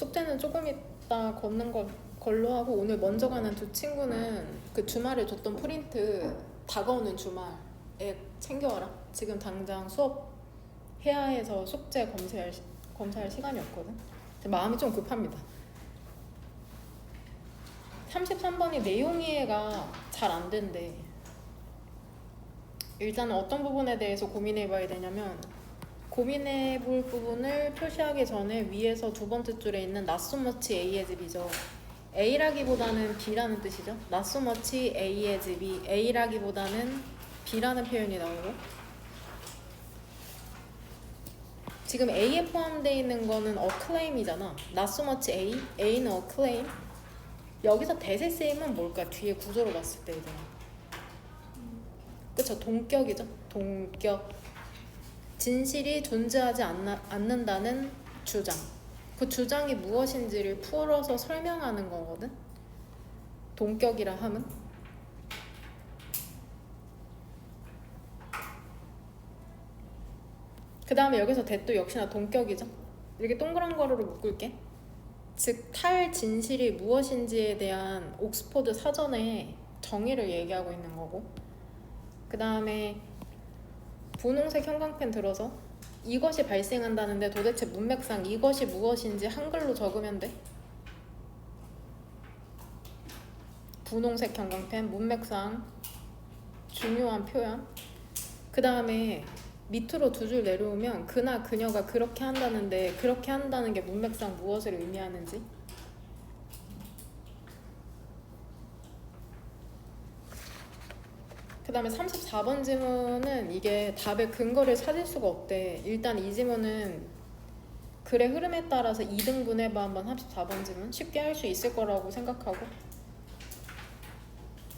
숙제는 조금 이따 걷는 걸로 하고, 오늘 먼저 가는 두 친구는 그 주말에 줬던 프린트 다가오는 주말에 챙겨와라. 지금 당장 수업 해야 해서 숙제 검사할 시간이 없거든. 마음이 좀 급합니다. 33번이 내용 이해가 잘 안 된대. 일단은 어떤 부분에 대해서 고민해 봐야 되냐면, 고민해 볼 부분을 표시하기 전에 위에서 두 번째 줄에 있는 not so much A as B죠. A라기보다는 B라는 뜻이죠. not so much A as B, A라기보다는 B라는 표현이 나오고, 지금 A에 포함되어 있는 거는 a claim이잖아. not so much A, A는 a claim. 여기서 대세 쓰임은 뭘까? 뒤에 구조로 봤을 때 이잖아. 그쵸? 동격이죠. 동격. 진실이 존재하지 않는다는 주장. 그 주장이 무엇인지를 풀어서 설명하는 거거든. 동격이라 함은. 그 다음에 여기서 대도 역시나 동격이죠. 이렇게 동그란 거로 묶을게. 즉 탈진실이 무엇인지에 대한 옥스퍼드 사전의 정의를 얘기하고 있는 거고, 그 다음에 분홍색 형광펜 들어서 이것이 발생한다는데 도대체 문맥상 이것이 무엇인지 한글로 적으면 돼. 분홍색 형광펜, 문맥상 중요한 표현. 그 다음에 밑으로 두 줄 내려오면 그나 그녀가 그렇게 한다는데 그렇게 한다는 게 문맥상 무엇을 의미하는지. 그 다음에 34번 지문은 이게 답의 근거를 찾을 수가 없대. 일단 이 지문은 글의 흐름에 따라서 2등분 해봐. 한번 34번 지문 쉽게 할 수 있을 거라고 생각하고,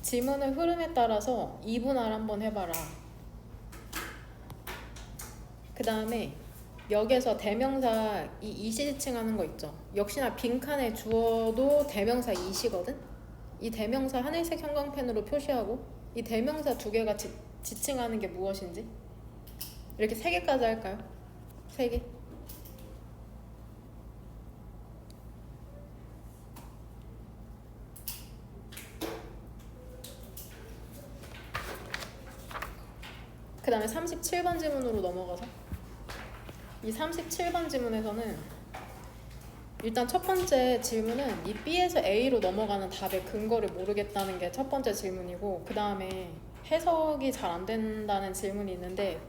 지문의 흐름에 따라서 2분할 한번 해봐라. 그 다음에 여기에서 대명사 이 이시지칭하는 거 있죠. 역시나 빈칸에 주어도 대명사 이시거든. 이 대명사 하늘색 형광펜으로 표시하고, 이 대명사 두 개가 지칭하는 게 무엇인지. 이렇게 3개까지 할까요? 3개. 그 다음에 37번 지문으로 넘어가서, 이 37번 지문에서는 일단 첫 번째 질문은 이 B에서 A로 넘어가는 답의 근거를 모르겠다는 게 첫 번째 질문이고, 그 다음에 해석이 잘 안 된다는 질문이 있는데,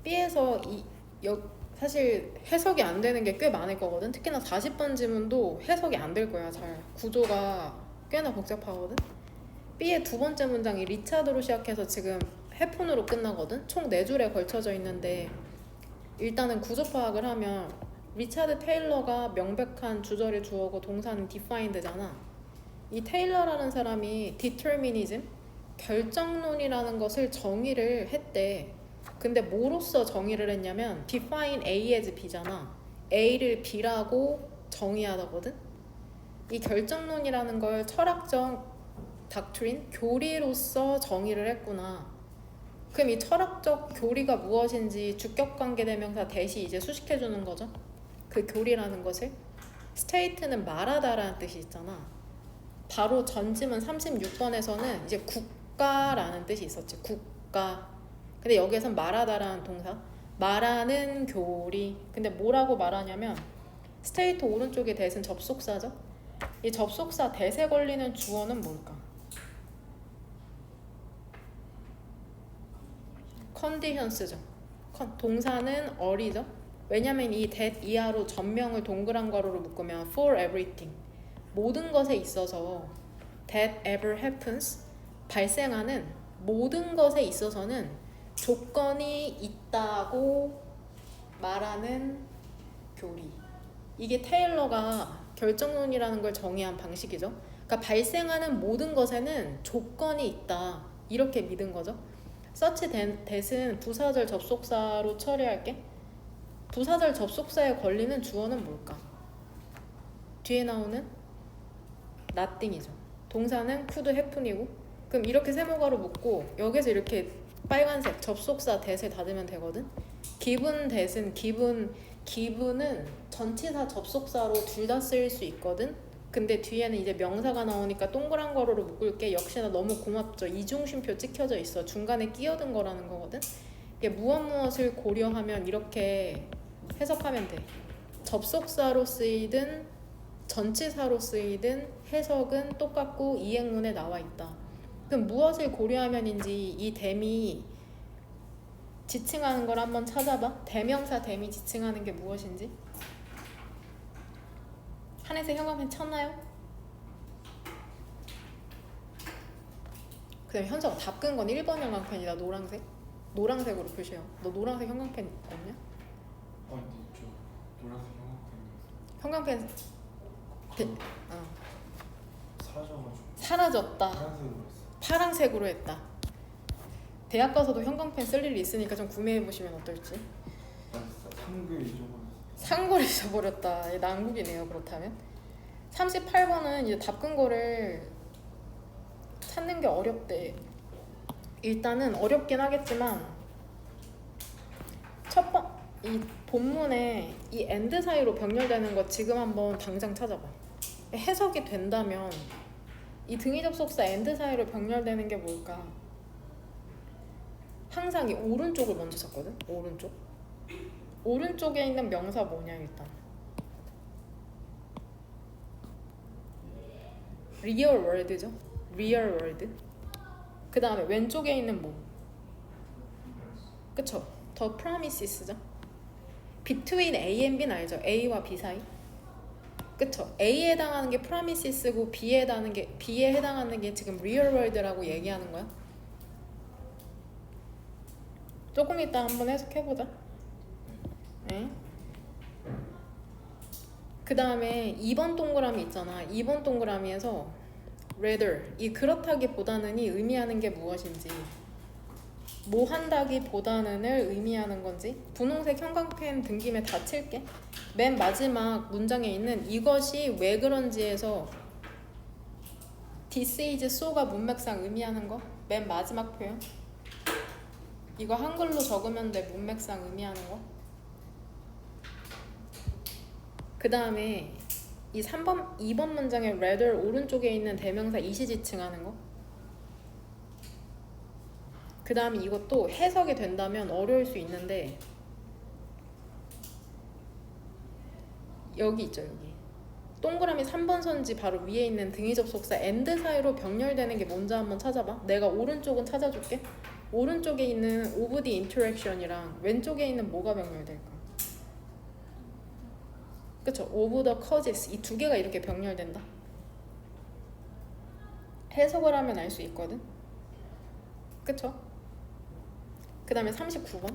B에서 사실 해석이 안 되는 게 꽤 많을 거거든. 특히나 40번 지문도 해석이 안 될 거야. 잘 구조가 꽤나 복잡하거든. B의 두 번째 문장이 리차드로 시작해서 지금 해폰으로 끝나거든. 총 4줄에 걸쳐져 있는데, 일단은 구조 파악을 하면 리차드 테일러가 명백한 주절의 주어고 동사는 defined잖아. 이 테일러라는 사람이 determinism, 결정론이라는 것을 정의를 했대. 근데 뭐로써 정의를 했냐면 define A as B잖아. A를 B라고 정의하다거든. 이 결정론이라는 걸 철학적 doctrine, 교리로서 정의를 했구나. 그럼 이 철학적 교리가 무엇인지 주격관계대명사 대시 이제 수식해주는 거죠. 그 교리라는 것을. state는 말하다라는 뜻이 있잖아. 바로 전지문 36번에서는 이제 국가라는 뜻이 있었지. 국가. 근데 여기에선 말하다라는 동사. 말하는 교리. 근데 뭐라고 말하냐면 state 오른쪽에 대신 접속사죠. 이 접속사 대세 걸리는 주어는 뭘까? conditions죠. 동사는 어리죠. 왜냐면 이 that 이하로 전명을 동그란 괄호로 묶으면 for everything, 모든 것에 있어서 that ever happens, 발생하는 모든 것에 있어서는 조건이 있다고 말하는 교리. 이게 테일러가 결정론이라는 걸 정의한 방식이죠. 그러니까 발생하는 모든 것에는 조건이 있다, 이렇게 믿은 거죠. such that은 부사절 접속사로 처리할게. 부사절 접속사에 걸리는 주어는 뭘까? 뒤에 나오는 nothing이죠. 동사는 could happen이고, 그럼 이렇게 세모가로 묶고 여기서 이렇게 빨간색 접속사 that을 닫으면 되거든. given that은 give는 전치사 접속사로 둘 다 쓰일 수 있거든. 근데 뒤에는 이제 명사가 나오니까 동그란 거로 묶을게. 역시나 너무 고맙죠. 이중심표 찍혀져 있어. 중간에 끼어든 거라는 거거든. 이게 무엇을 고려하면 이렇게 해석하면 돼. 접속사로 쓰이든 전치사로 쓰이든 해석은 똑같고 이행문에 나와 있다. 그럼 무엇을 고려하면인지 이 댐이 지칭하는 걸 한번 찾아봐. 대명사 댐이 지칭하는 게 무엇인지. 한해서 형광펜 쳤나요? 그 다음에 현서가 답 끈 건 1번 형광펜이다. 노란색. 노란색으로 표시해요. 너 노란색 형광펜 없냐? 근데 저 노란색 형광펜이었어요. 형광펜 사라져가지고 사라졌다. 파란색으로 했어요. 파란색으로 했다. 대학 가서도 형광펜 쓸 일이 있으니까 좀 구매해보시면 어떨지. 상글 잊어버렸어요. 상고를 잊어버렸다. 난국이네요. 그렇다면 38번은 이제 답 끈 거를 찾는 게 어렵대. 일단은 어렵긴 하겠지만 이 본문에 이 and 사이로 병렬되는 거 지금 한번 당장 찾아봐. 해석이 된다면 이 등위 접속사 and 사이로 병렬되는 게 뭘까? 항상 이 오른쪽을 먼저 찾거든. 오른쪽에 있는 명사 뭐냐 일단. real world죠. real world. 그 다음에 왼쪽에 있는 뭐? 그쵸? the promises죠. between A and B는 알죠? A와 B 사이. 그쵸? A에 해당하는 게 promises고 B에 해당하는 게 지금 real world라고 얘기하는 거야. 조금 이따 한번 해석해보자. 네. 그 다음에 2번 동그라미 있잖아. 2번 동그라미에서 rather, 이 그렇다기보다는이 의미하는 게 무엇인지, 뭐 한다기보다는을 의미하는 건지. 분홍색 형광펜 등김에 다 칠게. 맨 마지막 문장에 있는 이것이 왜 그런지에서 this is so가 문맥상 의미하는 거 맨 마지막 표현. 이거 한글로 적으면 돼. 문맥상 의미하는 거. 그 다음에 이 2번 문장의 rather 오른쪽에 있는 대명사 이시 지칭하는 거. 그 다음에 이것도 해석이 된다면 어려울 수 있는데 여기 있죠. 여기 동그라미 3번 선지 바로 위에 있는 등위 접속사 and 사이로 병렬되는 게 뭔지 한번 찾아봐. 내가 오른쪽은 찾아줄게. 오른쪽에 있는 of the interaction이랑 왼쪽에 있는 뭐가 병렬될까? 그쵸? of the causes. 이 두 개가 이렇게 병렬된다. 해석을 하면 알 수 있거든. 그쵸? 그 다음에 39번.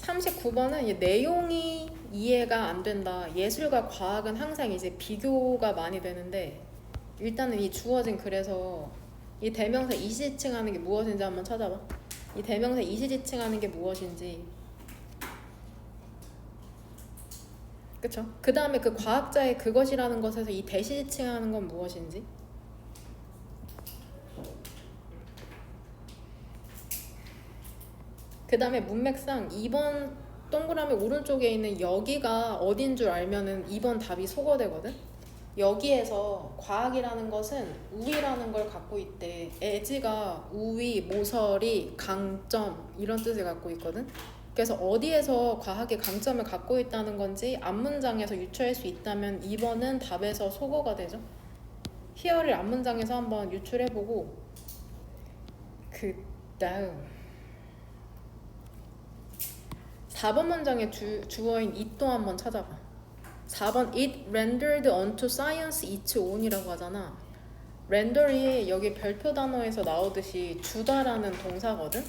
39번은 내용이 이해가 안 된다. 예술과 과학은 항상 이제 비교가 많이 되는데 일단은 이 주어진 글에서 이 대명사 이시 지칭하는 게 무엇인지 한번 찾아봐. 이 대명사 이시 지칭하는 게 무엇인지. 그쵸? 그 다음에 그 과학자의 그것이라는 것에서 이 대시 지칭하는 건 무엇인지. 그 다음에 문맥상 2번 동그라미 오른쪽에 있는 여기가 어딘 줄 알면은 2번 답이 소거되거든. 여기에서 과학이라는 것은 우위라는 걸 갖고 있대. 에지가 우위, 모서리, 강점 이런 뜻을 갖고 있거든. 그래서 어디에서 과학의 강점을 갖고 있다는 건지 앞문장에서 유추할 수 있다면 2번은 답에서 소거가 되죠. 히어를 앞문장에서 한번 유출해보고 그 다음 4번 문장의 주어인 it도 한번 찾아봐. 4번 it rendered unto science its own이라고 하잖아. render이 여기 별표 단어에서 나오듯이 주다라는 동사거든.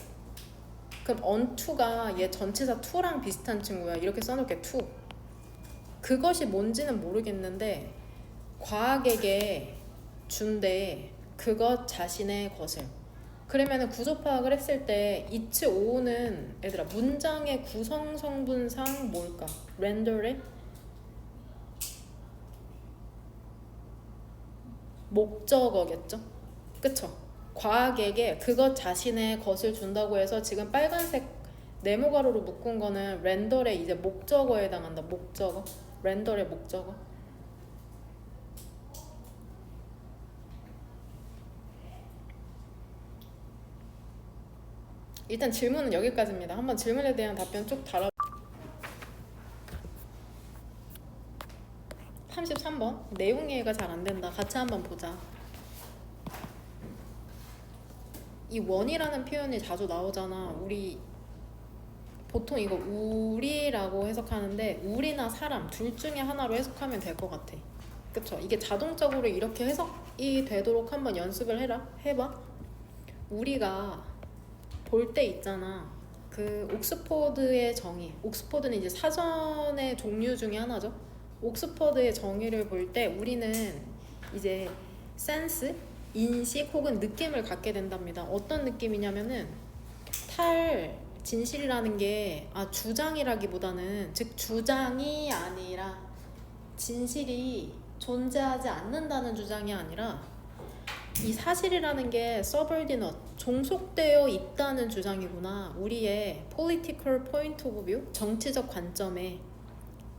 그럼 unto가 얘 전치사 to랑 비슷한 친구야. 이렇게 써놓을게. to. 그것이 뭔지는 모르겠는데 과학에게 준대. 그것 자신의 것을. 그러면은 구조 파악을 했을 때 its own은 얘들아 문장의 구성 성분상 뭘까? render의 목적어겠죠? 그쵸? 과학에게 그것 자신의 것을 준다고 해서 지금 빨간색 네모 가로로 묶은 거는 렌더의 이제 목적어에 해당한다. 목적어. 렌더의 목적어. 일단 질문은 여기까지입니다. 한번 질문에 대한 답변 쭉 달아. 33번 내용 이해가 잘 안 된다. 같이 한번 보자. 이 원이라는 표현이 자주 나오잖아. 우리 보통 이거 우리라고 해석하는데 우리나 사람 둘 중에 하나로 해석하면 될 것 같아. 그쵸? 이게 자동적으로 이렇게 해석이 되도록 한번 연습을 해봐. 우리가 볼 때 있잖아. 그 옥스포드의 정의. 옥스포드는 이제 사전의 종류 중에 하나죠. 옥스퍼드의 정의를 볼 때 우리는 이제 센스, 인식 혹은 느낌을 갖게 된답니다. 어떤 느낌이냐면은 탈진실이라는 게 주장이라기보다는 즉 주장이 아니라 진실이 존재하지 않는다는 주장이 아니라 이 사실이라는 게 subordinate, 종속되어 있다는 주장이구나. 우리의 political point of view, 정치적 관점에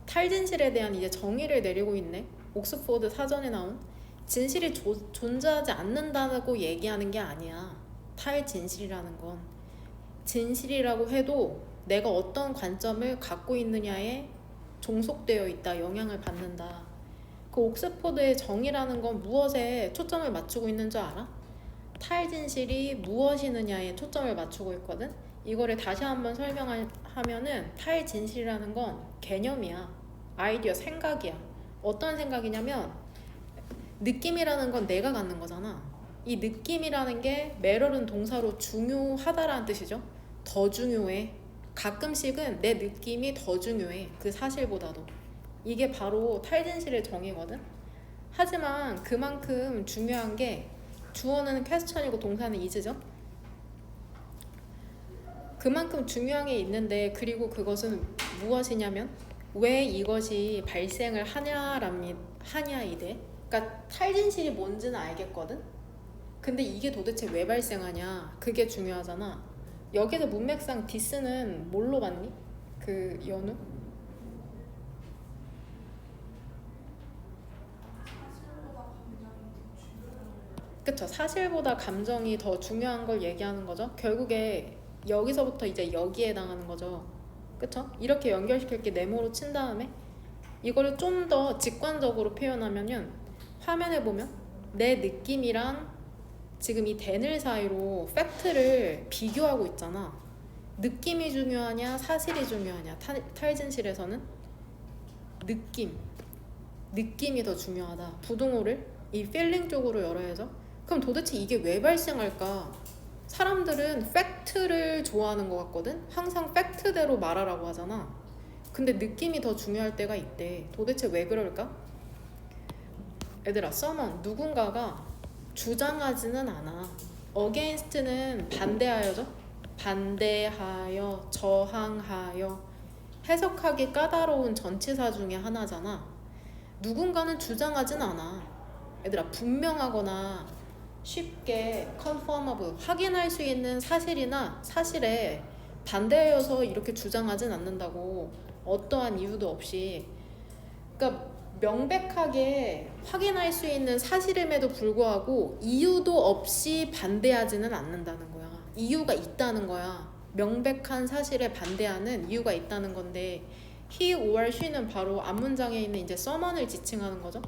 탈진실에 대한 이제 정의를 내리고 있네. 옥스포드 사전에 나온 진실이 존재하지 않는다고 얘기하는 게 아니야. 탈진실이라는 건 진실이라고 해도 내가 어떤 관점을 갖고 있느냐에 종속되어 있다, 영향을 받는다. 그 옥스포드의 정의라는 건 무엇에 초점을 맞추고 있는 줄 알아? 탈진실이 무엇이느냐에 초점을 맞추고 있거든. 이거를 다시 한번 설명하면은 탈진실이라는 건 개념이야. 아이디어, 생각이야. 어떤 생각이냐면 느낌이라는 건 내가 갖는 거잖아. 이 느낌이라는 게 매럴은 동사로 중요하다라는 뜻이죠. 더 중요해. 가끔씩은 내 느낌이 더 중요해. 그 사실보다도. 이게 바로 탈진실의 정의거든. 하지만 그만큼 중요한 게 주어는 퀘스천이고 동사는 is죠. 그만큼 중요한 게 있는데 그리고 그것은 무엇이냐면 왜 이것이 발생을 하냐이돼. 그러니까 탈진실이 뭔지는 알겠거든. 근데 이게 도대체 왜 발생하냐, 그게 중요하잖아. 여기서 문맥상 디스는 뭘로 봤니? 그 연우? 그쵸. 사실보다 감정이 더 중요한 걸 얘기하는 거죠. 결국에 여기서부터 이제 여기에 해당하는 거죠. 그쵸? 이렇게 연결시킬 게 네모로 친 다음에 이거를 좀 더 직관적으로 표현하면은 화면에 보면 내 느낌이랑 지금 이 대늘 사이로 팩트를 비교하고 있잖아. 느낌이 중요하냐 사실이 중요하냐. 탈진실에서는 느낌이 더 중요하다. 부등호를 이 필링 쪽으로 열어야죠. 그럼 도대체 이게 왜 발생할까? 사람들은 팩트를 좋아하는 것 같거든. 항상 팩트대로 말하라고 하잖아. 근데 느낌이 더 중요할 때가 있대. 도대체 왜 그럴까? 얘들아, someone, 누군가가 주장하지는 않아. against는 반대하여죠. 반대하여, 저항하여. 해석하기 까다로운 전치사 중에 하나잖아. 누군가는 주장하진 않아. 얘들아, 분명하거나 쉽게 confirmable, 확인할 수 있는 사실이나 사실에 반대하여서 이렇게 주장하진 않는다고. 어떠한 이유도 없이. 그러니까 명백하게 확인할 수 있는 사실임에도 불구하고 이유도 없이 반대하지는 않는다는 거야. 이유가 있다는 거야. 명백한 사실에 반대하는 이유가 있다는 건데 he or she는 바로 앞문장에 있는 이제 someone을 지칭하는 거죠.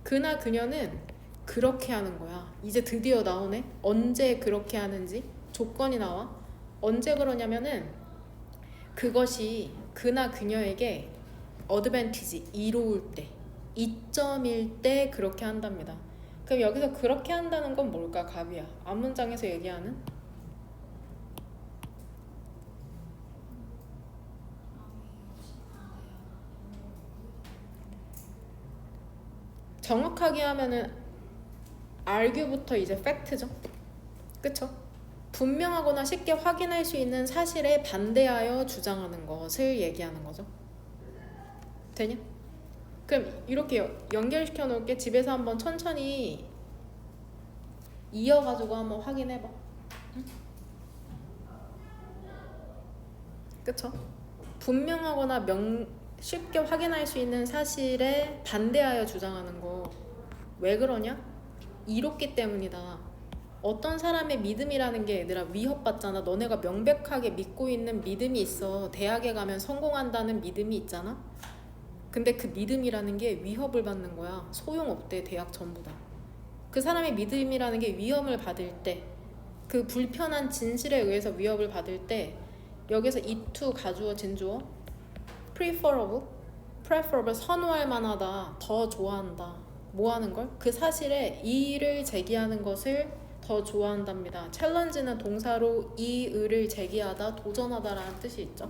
그나 그녀는 그렇게 하는 거야. 이제 드디어 나오네. 언제 그렇게 하는지 조건이 나와. 언제 그러냐면은 그것이 그나 그녀에게 어드밴티지, 이로울 때, 이점일 때 그렇게 한답니다. 그럼 여기서 그렇게 한다는 건 뭘까? 갑이야. 앞문장에서 얘기하는 정확하게 하면은 argue부터 이제 fact죠. 그쵸? 분명하거나 쉽게 확인할 수 있는 사실에 반대하여 주장하는 것을 얘기하는 거죠. 되냐? 그럼 이렇게 연결시켜 놓을게. 집에서 한번 천천히 이어가지고 한번 확인해봐. 응? 그쵸? 분명하거나 쉽게 확인할 수 있는 사실에 반대하여 주장하는 거. 왜 그러냐? 이롭기 때문이다. 어떤 사람의 믿음이라는 게 얘들아 위협받잖아. 너네가 명백하게 믿고 있는 믿음이 있어. 대학에 가면 성공한다는 믿음이 있잖아. 근데 그 믿음이라는 게 위협을 받는 거야. 소용없대. 대학 전부 다. 그 사람의 믿음이라는 게 위협을 받을 때, 그 불편한 진실에 의해서 위협을 받을 때, 여기서 it 가주어 진주어 preferable 선호할 만하다, 더 좋아한다. 뭐 하는 걸? 그 사실에 이의를 제기하는 것을 더 좋아한답니다. 챌린지는 동사로 이의를 제기하다, 도전하다라는 뜻이 있죠.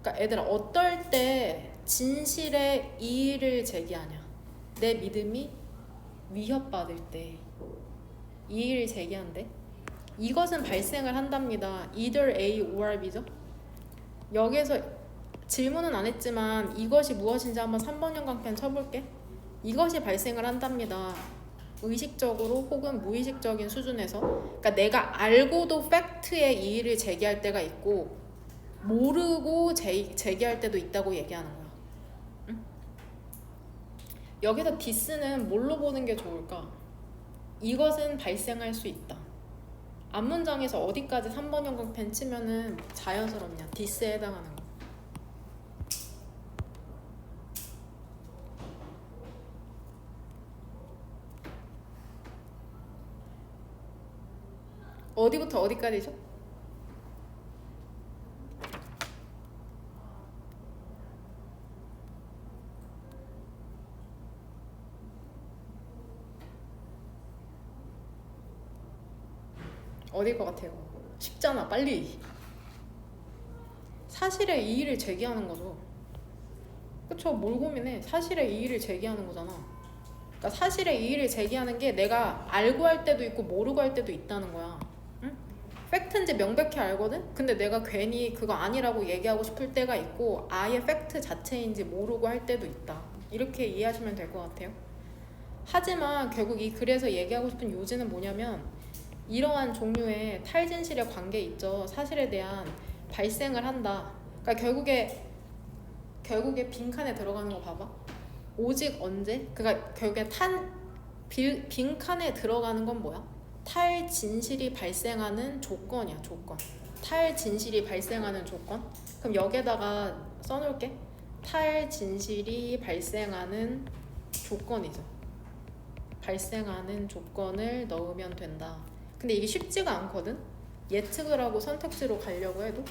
그러니까 애들아, 어떨 때 진실에 이의를 제기하냐? 내 믿음이 위협받을 때 이의를 제기한대. 이것은 발생을 한답니다. either A or B죠. 여기에서 질문은 안 했지만 이것이 무엇인지 한번 3번 형광펜 쳐볼게. 이것이 발생을 한답니다. 의식적으로 혹은 무의식적인 수준에서. 그러니까 내가 알고도 팩트에 이의를 제기할 때가 있고 모르고 제기할 때도 있다고 얘기하는 거야. 응? 여기서 디스는 뭘로 보는 게 좋을까? 이것은 발생할 수 있다. 앞문장에서 어디까지 3번 형광펜 치면은 자연스럽냐? 디스에 해당하는 거. 어디부터 어디까지죠? 어디일 것 같아요? 쉽잖아, 빨리. 사실의 이의를 제기하는 거죠. 그쵸? 뭘 고민해? 사실의 이의를 제기하는 거잖아. 그러니까 사실의 이의를 제기하는 게 내가 알고 할 때도 있고 모르고 할 때도 있다는 거야. 응? 팩트인지 명백히 알거든? 근데 내가 괜히 그거 아니라고 얘기하고 싶을 때가 있고 아예 팩트 자체인지 모르고 할 때도 있다. 이렇게 이해하시면 될 것 같아요. 하지만 결국 이 글에서 얘기하고 싶은 요지는 뭐냐면 이러한 종류의 탈진실의 관계 있죠. 사실에 대한 발생을 한다. 그러니까 결국에 빈칸에 들어가는 거 봐봐. 오직 언제? 그러니까 결국에 빈칸에 들어가는 건 뭐야? 탈진실이 발생하는 조건이야. 조건. 탈진실이 발생하는 조건. 그럼 여기에다가 써놓을게. 탈진실이 발생하는 조건이죠. 발생하는 조건을 넣으면 된다. 근데 이게 쉽지가 않거든. 예측을 하고 선택지로 가려고 해도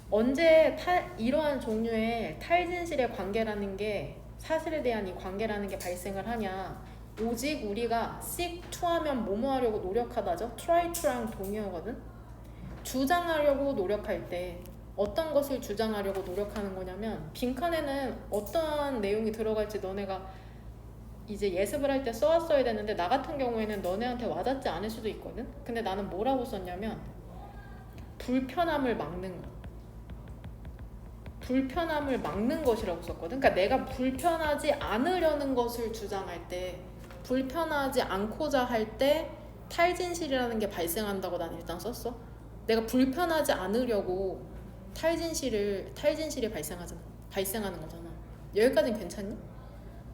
언제 이러한 종류의 탈진실의 관계라는 게 사실에 대한 이 관계라는 게 발생을 하냐. 오직 우리가 seek to 하면 뭐뭐 하려고 노력하다죠. try to랑 동의어거든. 주장하려고 노력할 때 어떤 것을 주장하려고 노력하는 거냐면 빈칸에는 어떠한 내용이 들어갈지 너네가 이제 예습을 할 때 써왔어야 되는데 나 같은 경우에는 너네한테 와닿지 않을 수도 있거든. 근데 나는 뭐라고 썼냐면 불편함을 막는 거. 불편함을 막는 것이라고 썼거든. 그러니까 내가 불편하지 않으려는 것을 주장할 때, 불편하지 않고자 할 때 탈진실이라는 게 발생한다고 난 일단 썼어. 내가 불편하지 않으려고 탈진실이 발생하는 거잖아. 여기까지는 괜찮니?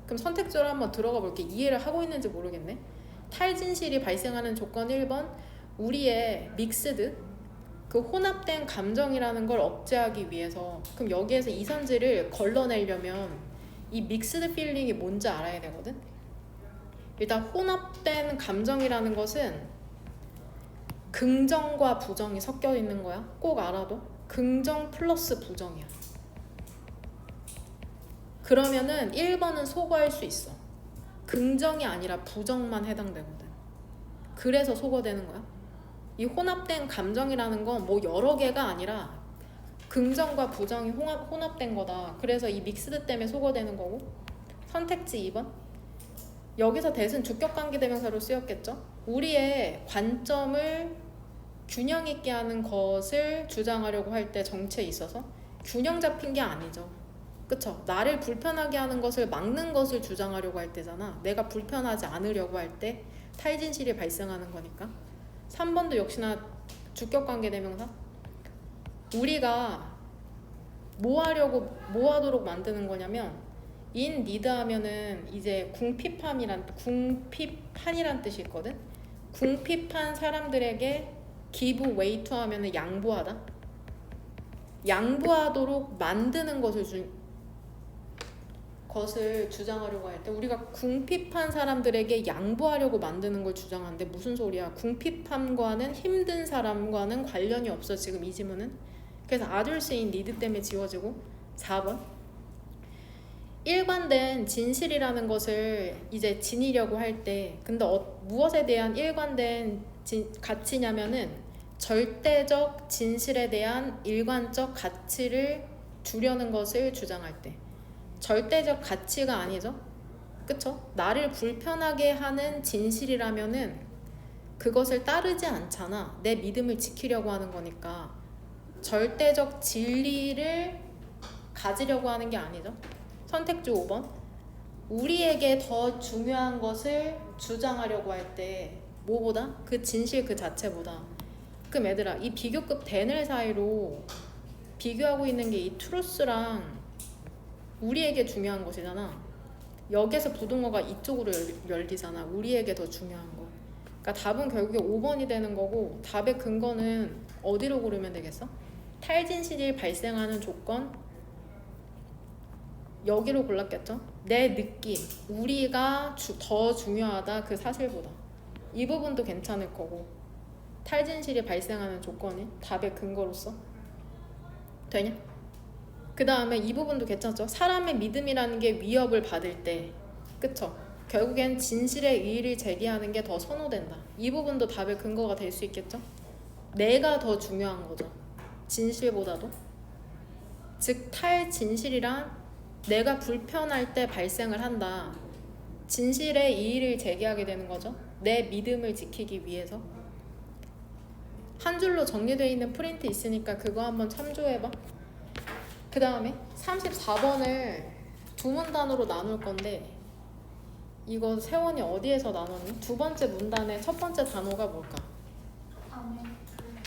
그럼 선택적으로 한번 들어가 볼게. 이해를 하고 있는지 모르겠네. 탈진실이 발생하는 조건 1번, 우리의 믹스드, 그 혼합된 감정이라는 걸 억제하기 위해서. 그럼 여기에서 이선지를 걸러내려면 이 믹스드 필링이 뭔지 알아야 되거든. 일단 혼합된 감정이라는 것은 긍정과 부정이 섞여 있는 거야. 꼭 알아둬. 긍정 플러스 부정이야. 그러면은 1번은 소거할 수 있어. 긍정이 아니라 부정만 해당되거든. 그래서 소거되는 거야. 이 혼합된 감정이라는 건 뭐 여러 개가 아니라 긍정과 부정이 혼합된 거다. 그래서 이 믹스드 때문에 소거되는 거고. 선택지 2번. 여기서 대신 주격관계대명사로 쓰였겠죠. 우리의 관점을 균형 있게 하는 것을 주장하려고 할 때 정체에 있어서 균형 잡힌 게 아니죠. 그쵸? 나를 불편하게 하는 것을 막는 것을 주장하려고 할 때잖아. 내가 불편하지 않으려고 할 때 탈진실이 발생하는 거니까. 3번도 역시나 주격관계대명사. 우리가 뭐 하도록 만드는 거냐면 in need 하면은 이제 궁핍한이란 뜻이 있거든. 궁핍한 사람들에게 give way to 하면은 양보하다. 양보하도록 만드는 것을 주장하려고 할 때 우리가 궁핍한 사람들에게 양보하려고 만드는 걸 주장하는데 무슨 소리야? 궁핍함과는 힘든 사람과는 관련이 없어 지금 이 지문은. 그래서 others in need 때문에 지워지고 4번 일관된 진실이라는 것을 이제 지니려고 할 때 근데 무엇에 대한 일관된 가치냐면은 절대적 진실에 대한 일관적 가치를 두려는 것을 주장할 때 절대적 가치가 아니죠. 그쵸? 나를 불편하게 하는 진실이라면은 그것을 따르지 않잖아. 내 믿음을 지키려고 하는 거니까 절대적 진리를 가지려고 하는 게 아니죠. 선택지 5번 우리에게 더 중요한 것을 주장하려고 할 때 뭐보다? 그 진실 그 자체보다. 그럼 얘들아 이 비교급 댄을 사이로 비교하고 있는 게 이 트루스랑 우리에게 중요한 것이잖아. 여기서 부등호가 이쪽으로 열리잖아. 우리에게 더 중요한 거. 그러니까 답은 결국에 5번이 되는 거고 답의 근거는 어디로 고르면 되겠어? 탈진실이 발생하는 조건 여기로 골랐겠죠? 내 느낌, 우리가 더 중요하다 그 사실보다. 이 부분도 괜찮을 거고 탈진실이 발생하는 조건이 답의 근거로서 되냐? 그 다음에 이 부분도 괜찮죠? 사람의 믿음이라는 게 위협을 받을 때 그쵸? 결국엔 진실의 의의를 제기하는 게 더 선호된다. 이 부분도 답의 근거가 될 수 있겠죠? 내가 더 중요한 거죠. 진실보다도. 즉 탈진실이란 내가 불편할 때 발생을 한다. 진실의 이의를 제기하게 되는 거죠. 내 믿음을 지키기 위해서. 한 줄로 정리되어 있는 프린트 있으니까 그거 한번 참조해봐. 그 다음에 34번을 두 문단으로 나눌 건데 이거 세원이 어디에서 나눴니? 두 번째 문단의 첫 번째 단어가 뭘까?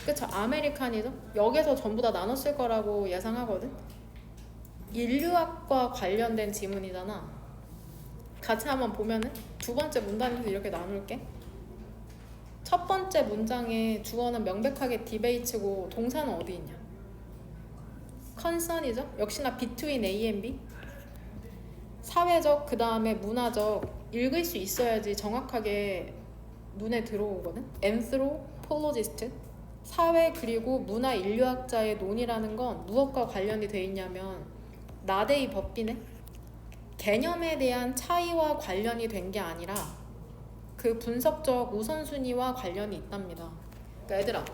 그쵸? 아메리칸이죠? 여기서 전부 다 나눴을 거라고 예상하거든? 인류학과 관련된 지문이잖아. 같이 한번 보면은 두 번째 문단에서 이렇게 나눌게. 첫 번째 문장의 주어는 명백하게 디베이츠고 동사는 어디 있냐? concern이죠? 역시나 between A and B. 사회적 그 다음에 문화적 읽을 수 있어야지 정확하게 눈에 들어오거든. anthropologist 사회 그리고 문화 인류학자의 논의라는 건 무엇과 관련이 돼 있냐면 나데이 법비네. 개념에 대한 차이와 관련이 된 게 아니라 그 분석적 우선순위와 관련이 있답니다. 그러니까 얘들아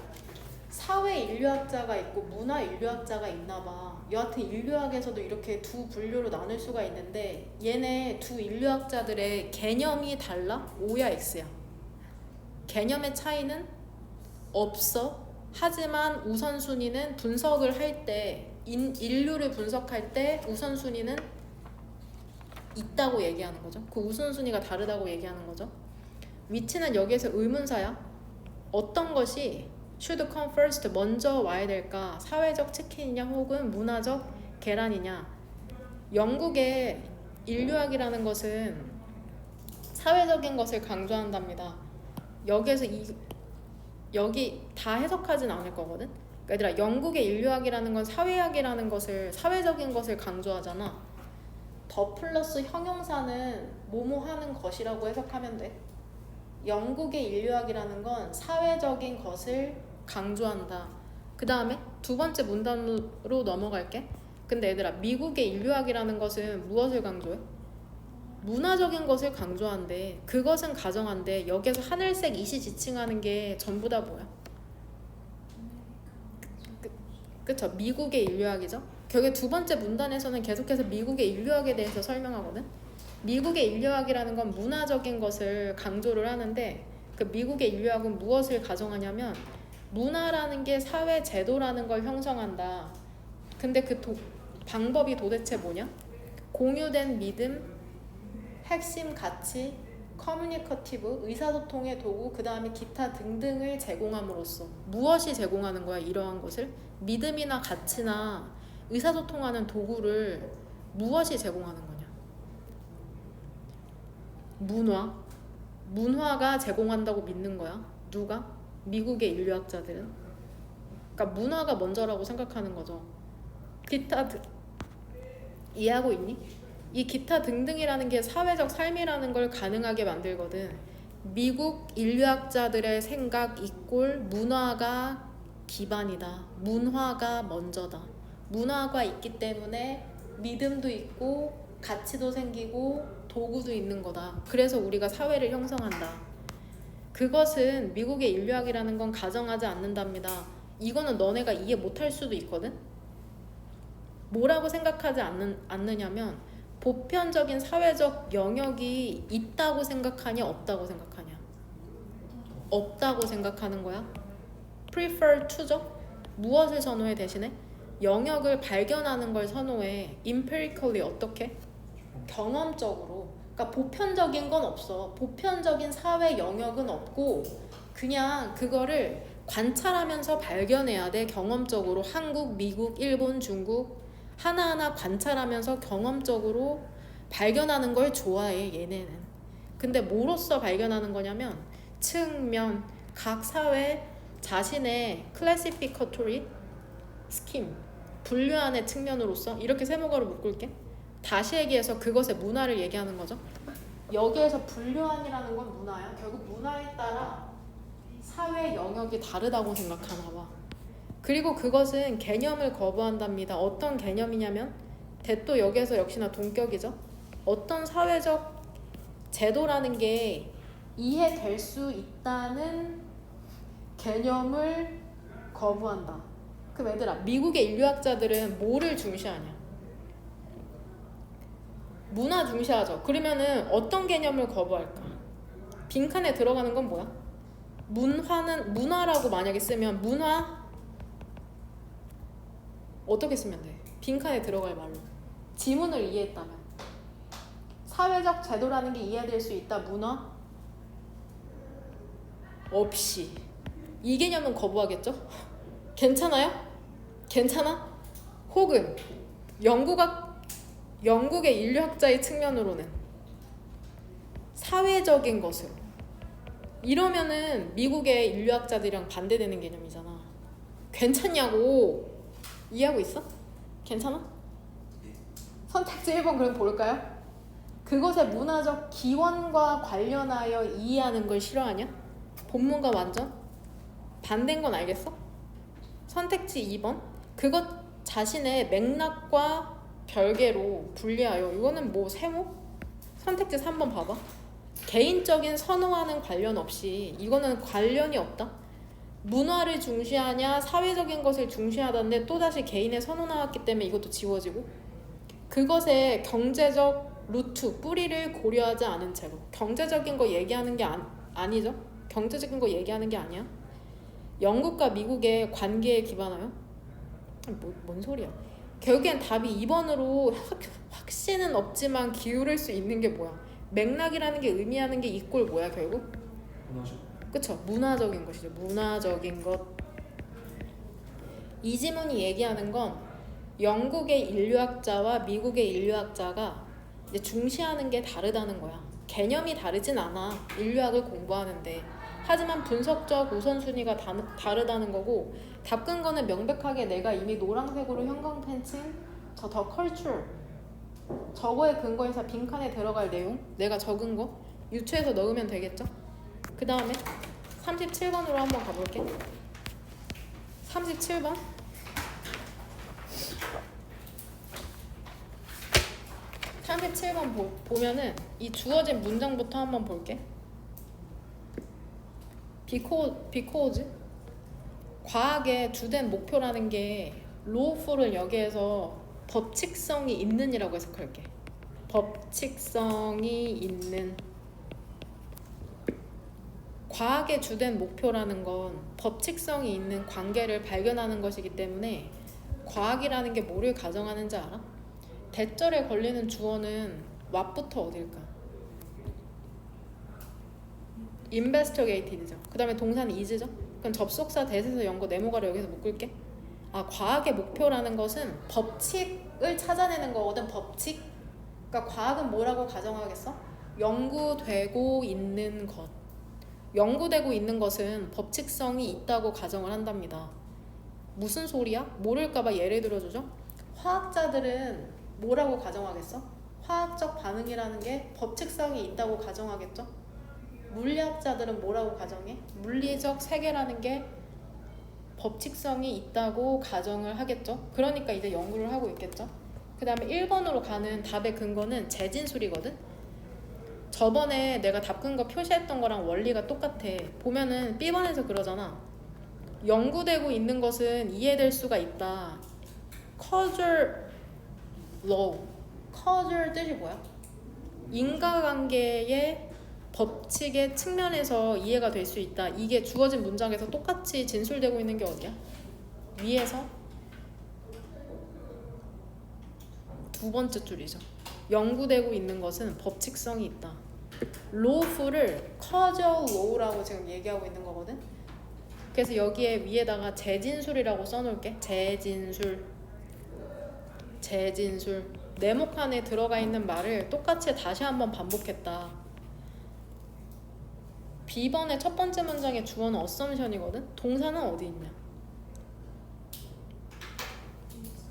사회 인류학자가 있고 문화 인류학자가 있나 봐. 여하튼 인류학에서도 이렇게 두 분류로 나눌 수가 있는데 얘네 두 인류학자들의 개념이 달라? O야 X야? 개념의 차이는 없어. 하지만 우선순위는 분석을 할 때 인류를 분석할 때 우선순위는 있다고 얘기하는 거죠. 그 우선순위가 다르다고 얘기하는 거죠. 위치는 여기에서 의문사야. 어떤 것이 should come first 먼저 와야 될까? 사회적 치킨이냐 혹은 문화적 계란이냐? 영국의 인류학이라는 것은 사회적인 것을 강조한답니다. 여기에서 여기 다 해석하진 않을 거거든. 그러니까 얘들아 영국의 인류학이라는 건 사회학이라는 것을 사회적인 것을 강조하잖아. 더 플러스 형용사는 뭐뭐 하는 것이라고 해석하면 돼. 영국의 인류학이라는 건 사회적인 것을 강조한다. 그 다음에 두 번째 문단으로 넘어갈게. 근데 얘들아 미국의 인류학이라는 것은 무엇을 강조해? 문화적인 것을 강조한대. 그것은 가정한데 여기에서 하늘색 이시 지칭하는 게 전부 다 뭐야? 그쵸? 미국의 인류학이죠. 결국에 두 번째 문단에서는 계속해서 미국의 인류학에 대해서 설명하거든. 미국의 인류학이라는 건 문화적인 것을 강조를 하는데 그 미국의 인류학은 무엇을 가정하냐면 문화라는 게 사회 제도라는 걸 형성한다. 근데 그 방법이 도대체 뭐냐? 공유된 믿음, 핵심 가치, 커뮤니커티브, 의사소통의 도구, 그 다음에 기타 등등을 제공함으로써 무엇이 제공하는 거야? 이러한 것을 믿음이나 가치나 의사소통하는 도구를 무엇이 제공하는 거냐? 문화가 제공한다고 믿는 거야. 누가? 미국의 인류학자들은. 그러니까 문화가 먼저라고 생각하는 거죠. 이해하고 있니? 이 기타 등등이라는 게 사회적 삶이라는 걸 가능하게 만들거든. 미국 인류학자들의 생각 이꼴 문화가 기반이다. 문화가 먼저다. 문화가 있기 때문에 믿음도 있고 가치도 생기고 도구도 있는 거다. 그래서 우리가 사회를 형성한다. 그것은 미국의 인류학이라는 건 가정하지 않는답니다. 이거는 너네가 이해 못할 수도 있거든. 뭐라고 생각하지 않느냐면 보편적인 사회적 영역이 있다고 생각하냐 없다고 생각하냐. 없다고 생각하는 거야. prefer to죠. 무엇을 선호해 대신에? 영역을 발견하는 걸 선호해. empirically 어떻게? 경험적으로. 그러니까 보편적인 건 없어. 보편적인 사회 영역은 없고 그냥 그거를 관찰하면서 발견해야 돼. 경험적으로. 한국, 미국, 일본, 중국 하나하나 관찰하면서 경험적으로 발견하는 걸 좋아해. 얘네는. 근데 뭐로써 발견하는 거냐면 측면, 각 사회 자신의 클래시피커토리 스킴, 분류하는 측면으로서. 이렇게 세모가로 묶을게. 다시 얘기해서 그것의 문화를 얘기하는 거죠. 여기에서 분류안이라는 건 문화야. 결국 문화에 따라 사회 영역이 다르다고 생각하나 봐. 그리고 그것은 개념을 거부한답니다. 어떤 개념이냐면 대또 여기에서 역시나 동격이죠. 어떤 사회적 제도라는 게 이해될 수 있다는 개념을 거부한다. 그럼 얘들아, 미국의 인류학자들은 뭐를 중시하냐? 문화 중시하죠. 그러면은 어떤 개념을 거부할까? 빈칸에 들어가는 건 뭐야? 문화라고 만약에 쓰면 문화 어떻게 쓰면 돼? 빈칸에 들어갈 말로. 지문을 이해했다면. 사회적 제도라는 게 이해될 수 있다. 문화 없이. 이 개념은 거부하겠죠? 괜찮아요? 괜찮아? 혹은 영국의 인류학자의 측면으로는 사회적인 것으로. 이러면은 미국의 인류학자들이랑 반대되는 개념이잖아. 괜찮냐고. 이해하고 있어? 괜찮아? 선택지 1번 그럼 볼까요? 그것의 문화적 기원과 관련하여 이해하는 걸 싫어하냐? 본문과 완전 반대인 건 알겠어? 선택지 2번 그것 자신의 맥락과 별개로 분리하여. 이거는 뭐 세모? 선택지 3번 봐봐. 개인적인 선호와는 관련 없이. 이거는 관련이 없다. 문화를 중시하냐 사회적인 것을 중시하던데 또다시 개인의 선호 나왔기 때문에 이것도 지워지고. 그것의 경제적 루트 뿌리를 고려하지 않은 채로. 경제적인 거 얘기하는 게 아니죠. 경제적인 거 얘기하는 게 아니야. 영국과 미국의 관계에 기반하여. 뭔 소리야. 결국엔 답이 2번으로 확신은 없지만 기울일 수 있는 게 뭐야? 맥락이라는 게 의미하는 게 이꼴 뭐야 결국? 문화죠. 그쵸? 문화적인 것이죠. 문화적인 것. 이 지문이 얘기하는 건 영국의 인류학자와 미국의 인류학자가 이제 중시하는 게 다르다는 거야. 개념이 다르진 않아. 인류학을 공부하는데. 하지만 분석적 우선순위가 다르다는 거고. 답근 거는 명백하게 내가 이미 노란색으로 형광펜친 저 더 컬처 저거에 근거해서 빈칸에 들어갈 내용 내가 적은 거 유추해서 넣으면 되겠죠? 그 다음에 37번으로 한번 가볼게. 37번 보면은 이 주어진 문장부터 한번 볼게. because 과학의 주된 목표라는 게 lawful을 여기에서 법칙성이 있는이라고 해석할게. 법칙성이 있는. 과학의 주된 목표라는 건 법칙성이 있는 관계를 발견하는 것이기 때문에 과학이라는 게 뭐를 가정하는지 알아? 대절에 걸리는 주어는 what부터 어딜까? investigate죠. 그 다음에 동사는 is죠. 그럼 접속사 대세서 연거 네모가를 여기서 묶을게. 아, 과학의 목표라는 것은 법칙을 찾아내는 거거든. 법칙. 그러니까 과학은 뭐라고 가정하겠어? 연구되고 있는 것. 연구되고 있는 것은 법칙성이 있다고 가정을 한답니다. 무슨 소리야? 모를까봐 예를 들어주죠. 화학자들은 뭐라고 가정하겠어? 화학적 반응이라는 게 법칙성이 있다고 가정하겠죠? 물리학자들은 뭐라고 가정해? 물리적 세계라는 게 법칙성이 있다고 가정을 하겠죠? 그러니까 이제 연구를 하고 있겠죠? 그 다음에 1번으로 가는 답의 근거는 재진술이거든? 저번에 내가 답 근거 표시했던 거랑 원리가 똑같아. 보면은 B번에서 그러잖아. 연구되고 있는 것은 이해될 수가 있다. causal law. causal 뜻이 뭐야? 인과관계의 법칙의 측면에서 이해가 될 수 있다. 이게 주어진 문장에서 똑같이 진술되고 있는 게 어디야? 위에서 두 번째 줄이죠. 연구되고 있는 것은 법칙성이 있다. lawful을 causal law라고 지금 얘기하고 있는 거거든. 그래서 여기에 위에다가 재진술이라고 써놓을게. 재진술. 네모칸에 들어가 있는 말을 똑같이 다시 한번 반복했다. B번의 첫 번째 문장의 주어는 assumption이거든. 동사는 어디 있냐?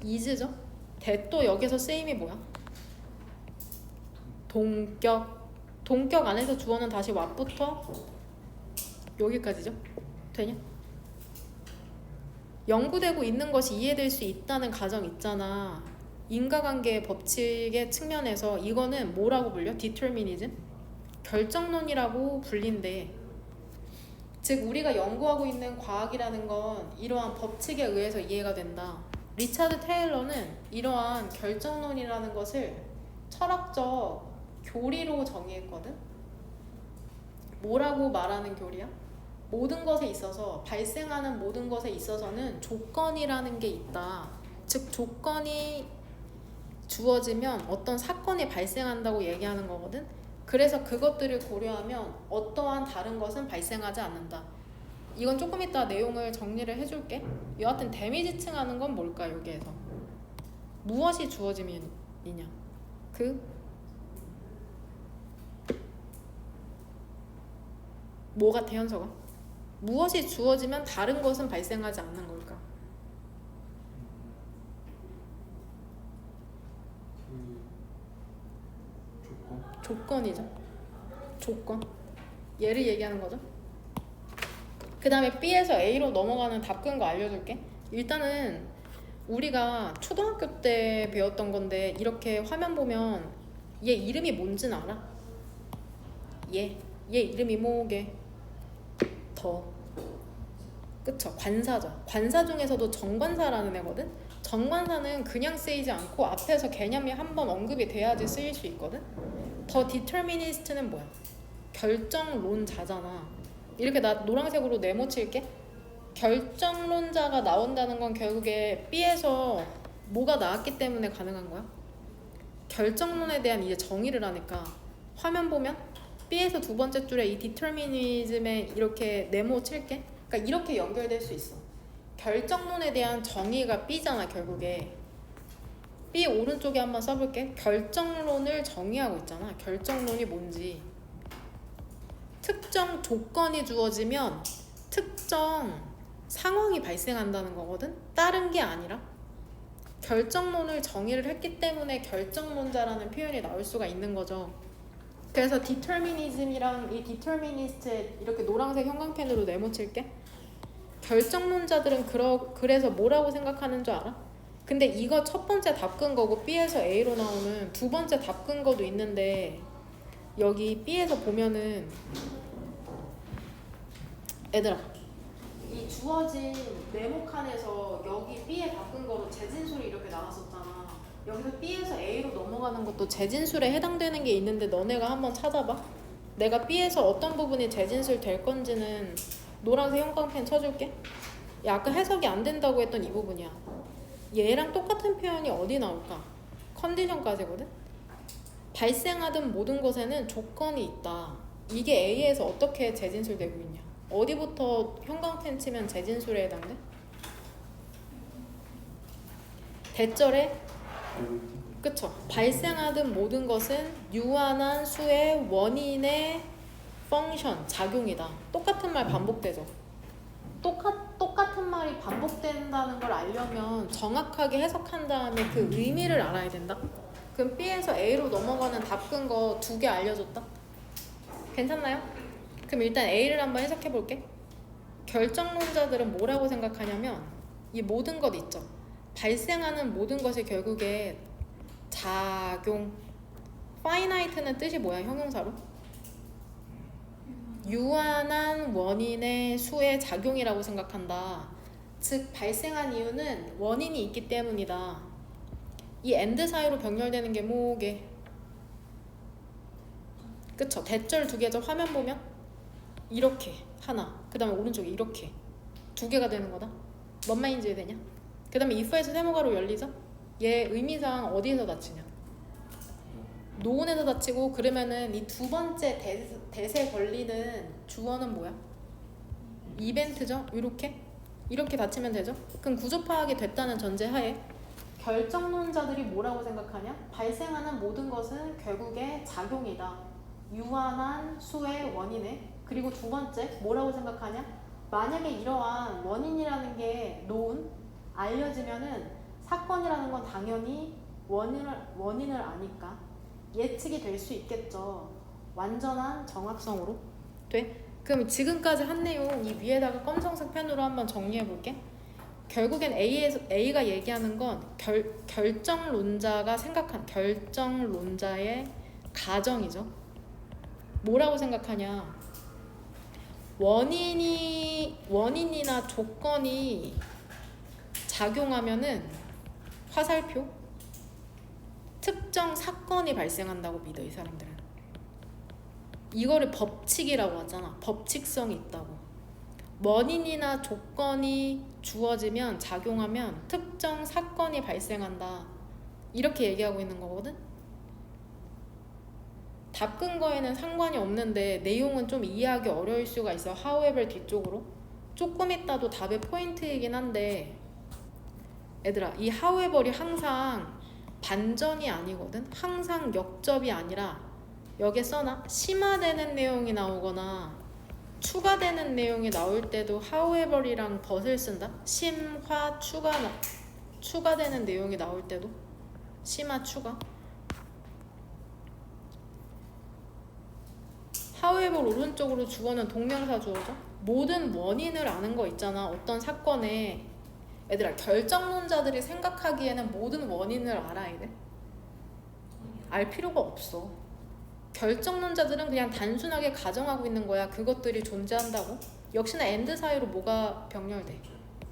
is죠. 대또 여기서 쓰임이 뭐야? 동격 안에서 주어는 다시 what부터 여기까지죠. 되냐? 연구되고 있는 것이 이해될 수 있다는 가정 있잖아. 인과관계의 법칙의 측면에서 이거는 뭐라고 불려? determinism? 결정론이라고 불린대. 즉 우리가 연구하고 있는 과학이라는 건 이러한 법칙에 의해서 이해가 된다. 리차드 테일러는 이러한 결정론이라는 것을 철학적 교리로 정의했거든. 뭐라고 말하는 교리야? 모든 것에 있어서, 발생하는 모든 것에 있어서는 조건이라는 게 있다. 즉 조건이 주어지면 어떤 사건이 발생한다고 얘기하는 거거든. 그래서 그것들을 고려하면 어떠한 다른 것은 발생하지 않는다. 이건 조금 이따 내용을 정리를 해줄게. 여하튼 데미지 층하는 건 뭘까? 여기에서 무엇이 주어짐이냐? 뭐 같아 현서가? 무엇이 주어지면 다른 것은 발생하지 않는 걸까? 조건이죠. 조건. 얘를 얘기하는 거죠. 그 다음에 B에서 A로 넘어가는 답 근거 알려줄게. 일단은 우리가 초등학교 때 배웠던 건데 이렇게 화면 보면 얘 이름이 뭔지는 알아? 얘 이름이 뭐게? 그쵸? 관사죠. 관사 중에서도 정관사라는 애거든. 정관사는 그냥 쓰이지 않고 앞에서 개념이 한번 언급이 돼야지 쓰일 수 있거든. 더 디터미니스트는 뭐야? 결정론자잖아. 이렇게 나 노란색으로 네모칠게. 결정론자가 나온다는 건 결국에 B에서 뭐가 나왔기 때문에 가능한 거야? 결정론에 대한 이제 정의를 하니까 화면 보면 B에서 두 번째 줄에 이 디터미니즘에 이렇게 네모 칠게. 그러니까 이렇게 연결될 수 있어. 결정론에 대한 정의가 B잖아 결국에. B 오른쪽에 한번 써볼게. 결정론을 정의하고 있잖아. 결정론이 뭔지. 특정 조건이 주어지면 특정 상황이 발생한다는 거거든. 다른 게 아니라. 결정론을 정의를 했기 때문에 결정론자라는 표현이 나올 수가 있는 거죠. 그래서 디터미니즘이랑 이 디터미니스트에 이렇게 노란색 형광펜으로 네모칠게. 결정론자들은 그래서 뭐라고 생각하는 줄 알아? 근데 이거 첫 번째 답 근거고 B에서 A로 나오는 두 번째 답 근거도 있는데 여기 B에서 보면은 얘들아 이 주어진 네모칸에서 여기 B의 답 근거로 재진술이 이렇게 나왔었잖아. 여기서 B에서 A로 넘어가는 것도 재진술에 해당되는 게 있는데 너네가 한번 찾아봐. 내가 B에서 어떤 부분이 재진술 될 건지는 노란색 형광펜 쳐줄게. 야, 아까 해석이 안 된다고 했던 이 부분이야. 얘랑 똑같은 표현이 어디 나올까? 컨디션까지거든? 발생하던 모든 것에는 조건이 있다. 이게 A에서 어떻게 재진술되고 있냐? 어디부터 형광펜 치면 재진술에 해당돼? 대절에 그쵸? 발생하던 모든 것은 유한한 수의 원인의 펑션, 작용이다. 똑같은 말 반복되죠? 똑같은 말이 반복된다는 걸 알려면 정확하게 해석한 다음에 그 의미를 알아야 된다. 그럼 B에서 A로 넘어가는 답근 거 2개 알려줬다. 괜찮나요? 그럼 일단 A를 한번 해석해 볼게. 결정론자들은 뭐라고 생각하냐면 이 모든 것 있죠. 발생하는 모든 것이 결국에 작용. finite는 뜻이 뭐야? 형용사로? 유한한 원인의 수의 작용이라고 생각한다. 즉 발생한 이유는 원인이 있기 때문이다. 이 and 사이로 병렬되는 게 뭐게? 그쵸? 대절 2개죠. 화면 보면 이렇게 하나, 그 다음에 오른쪽에 이렇게 2개가 되는 거다. 뭔 말인지 이해되냐? 그 다음에 if에서 세모가로 열리죠? 얘 의미상 어디에서 닫히냐? 노온에서 닫히고. 그러면은 이 2번째 대세 걸리는 주어는 뭐야? 이벤트죠? 이렇게 닫히면 되죠? 그럼 구조 파악이 됐다는 전제하에 결정론자들이 뭐라고 생각하냐? 발생하는 모든 것은 결국에 작용이다. 유한한 수의 원인에. 그리고 2번째 뭐라고 생각하냐? 만약에 이러한 원인이라는 게 known, 알려지면은 사건이라는 건 당연히 원인을 아니까 예측이 될 수 있겠죠. 완전한 정확성으로 돼? 그럼 지금까지 한 내용 이 위에다가 검정색 펜으로 한번 정리해 볼게. 결국엔 A가 얘기하는 건 결정론자가 생각한 결정론자의 가정이죠. 뭐라고 생각하냐? 원인이나 조건이 작용하면은 화살표 특정 사건이 발생한다고 믿어. 이 사람들은 이거를 법칙이라고 하잖아. 법칙성이 있다고. 원인이나 조건이 주어지면 작용하면 특정 사건이 발생한다. 이렇게 얘기하고 있는 거거든. 답 근거에는 상관이 없는데 내용은 좀 이해하기 어려울 수가 있어. however 뒤쪽으로 조금 있다도 답의 포인트이긴 한데 얘들아, 이 however이 항상 반전이 아니거든. 항상 역접이 아니라 여기에 써놔. 심화되는 내용이 나오거나 추가되는 내용이 나올 때도 however이랑 but을 쓴다. 심화 추가되는 내용이 나올 때도 심화 추가. however 오른쪽으로 주어는 동명사 주어죠. 모든 원인을 아는 거 있잖아. 어떤 사건에 얘들아, 결정론자들이 생각하기에는 모든 원인을 알아야 돼? 알 필요가 없어. 결정론자들은 그냥 단순하게 가정하고 있는 거야. 그것들이 존재한다고. 역시나 and 사이로 뭐가 병렬돼?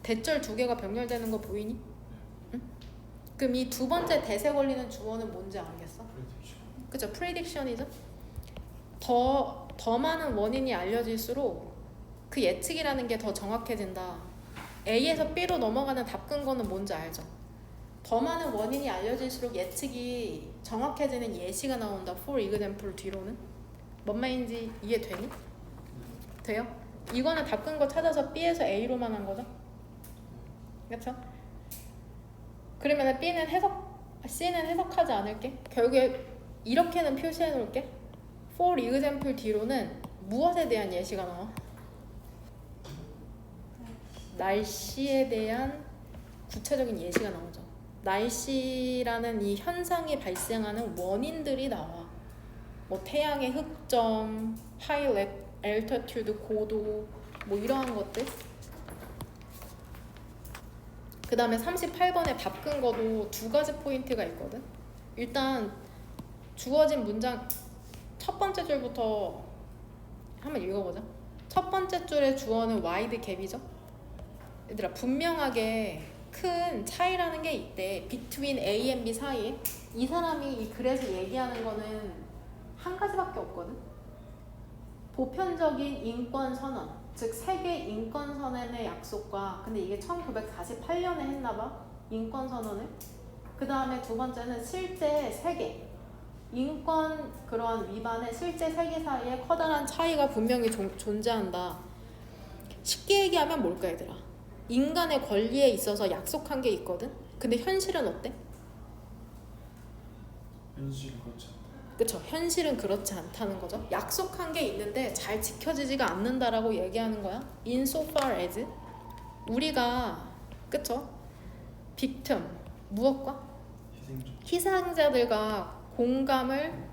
대절 2개가 병렬되는 거 보이니? 응? 그럼 이 2번째 대세 걸리는 주어는 뭔지 알겠어? 그죠? prediction이죠? 더 많은 원인이 알려질수록 그 예측이라는 게 더 정확해진다. A에서 B로 넘어가는 답 근거는 뭔지 알죠? 더 많은 원인이 알려질수록 예측이 정확해지는 예시가 나온다. for example 뒤로는. 뭔 말인지 이해되니? 돼요? 이거는 답 근거 찾아서 B에서 A로만 한 거죠? 그렇죠? 그러면 C는 해석하지 않을게. 결국에 이렇게는 표시해 놓을게. for example 뒤로는 무엇에 대한 예시가 나와? 날씨에 대한 구체적인 예시가 나오죠. 날씨라는 이 현상이 발생하는 원인들이 나와. 뭐 태양의 흑점, high altitude 고도, 뭐 이러한 것들. 그 다음에 38번의 답 근거도 2가지 포인트가 있거든. 일단 주어진 문장 첫 번째 줄부터 한번 읽어보자. 첫 번째 줄의 주어는 wide gap이죠. 얘들아, 분명하게 큰 차이라는 게 있대. between A and B 사이에. 이 사람이 이 글에서 얘기하는 거는 한 가지밖에 없거든. 보편적인 인권 선언, 즉 세계 인권 선언의 약속과, 근데 이게 1948년에 했나봐, 인권 선언을. 그 다음에 2번째는 실제 세계 인권 그러한 위반의 실제 세계 사이에 커다란 차이가 분명히 존재한다. 쉽게 얘기하면 뭘까 얘들아? 인간의 권리에 있어서 약속한 게 있거든? 근데 현실은 어때? 현실이 그렇지 않다. 그쵸? 현실은 그렇지 않다는 거죠. 약속한 게 있는데 잘 지켜지지가 않는다라고 얘기하는 거야. Insofar as 우리가 그쵸? victim 무엇과? 희생적. 희생자들과 공감을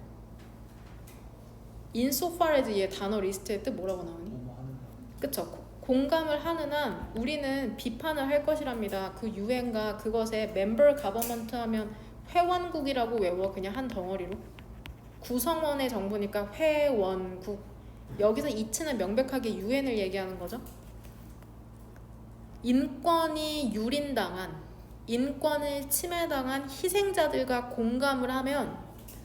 insofar as 얘 단어 리스트에 뜻 뭐라고 나오니? 뭐뭐 하는 거. 그쵸? 공감을 하는 한 우리는 비판을 할 것이랍니다. 그 유엔과 그것에 member government 하면 회원국이라고 외워. 그냥 한 덩어리로. 구성원의 정부니까 회원국. 여기서 이치는 명백하게 유엔을 얘기하는 거죠. 인권이 유린당한, 인권을 침해당한 희생자들과 공감을 하면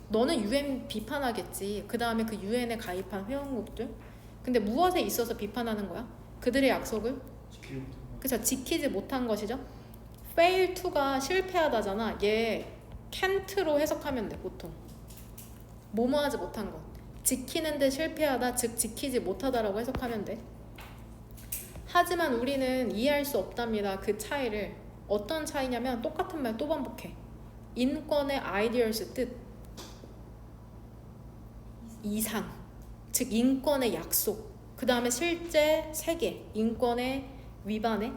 너는 유엔 비판하겠지. 그 다음에 그 유엔에 가입한 회원국들. 근데 무엇에 있어서 비판하는 거야? 그들의 약속을 지키지 못한 거. 그쵸? 지키지 못한 것이죠. fail to가 실패하다잖아. 얘 can't로 해석하면 돼 보통. 뭐뭐하지 못한 것. 지키는데 실패하다, 즉 지키지 못하다라고 해석하면 돼. 하지만 우리는 이해할 수 없답니다. 그 차이를. 어떤 차이냐면 똑같은 말 또 반복해. 인권의 ideals 뜻 이상, 즉 인권의 약속, 그 다음에 실제 세계, 인권의 위반에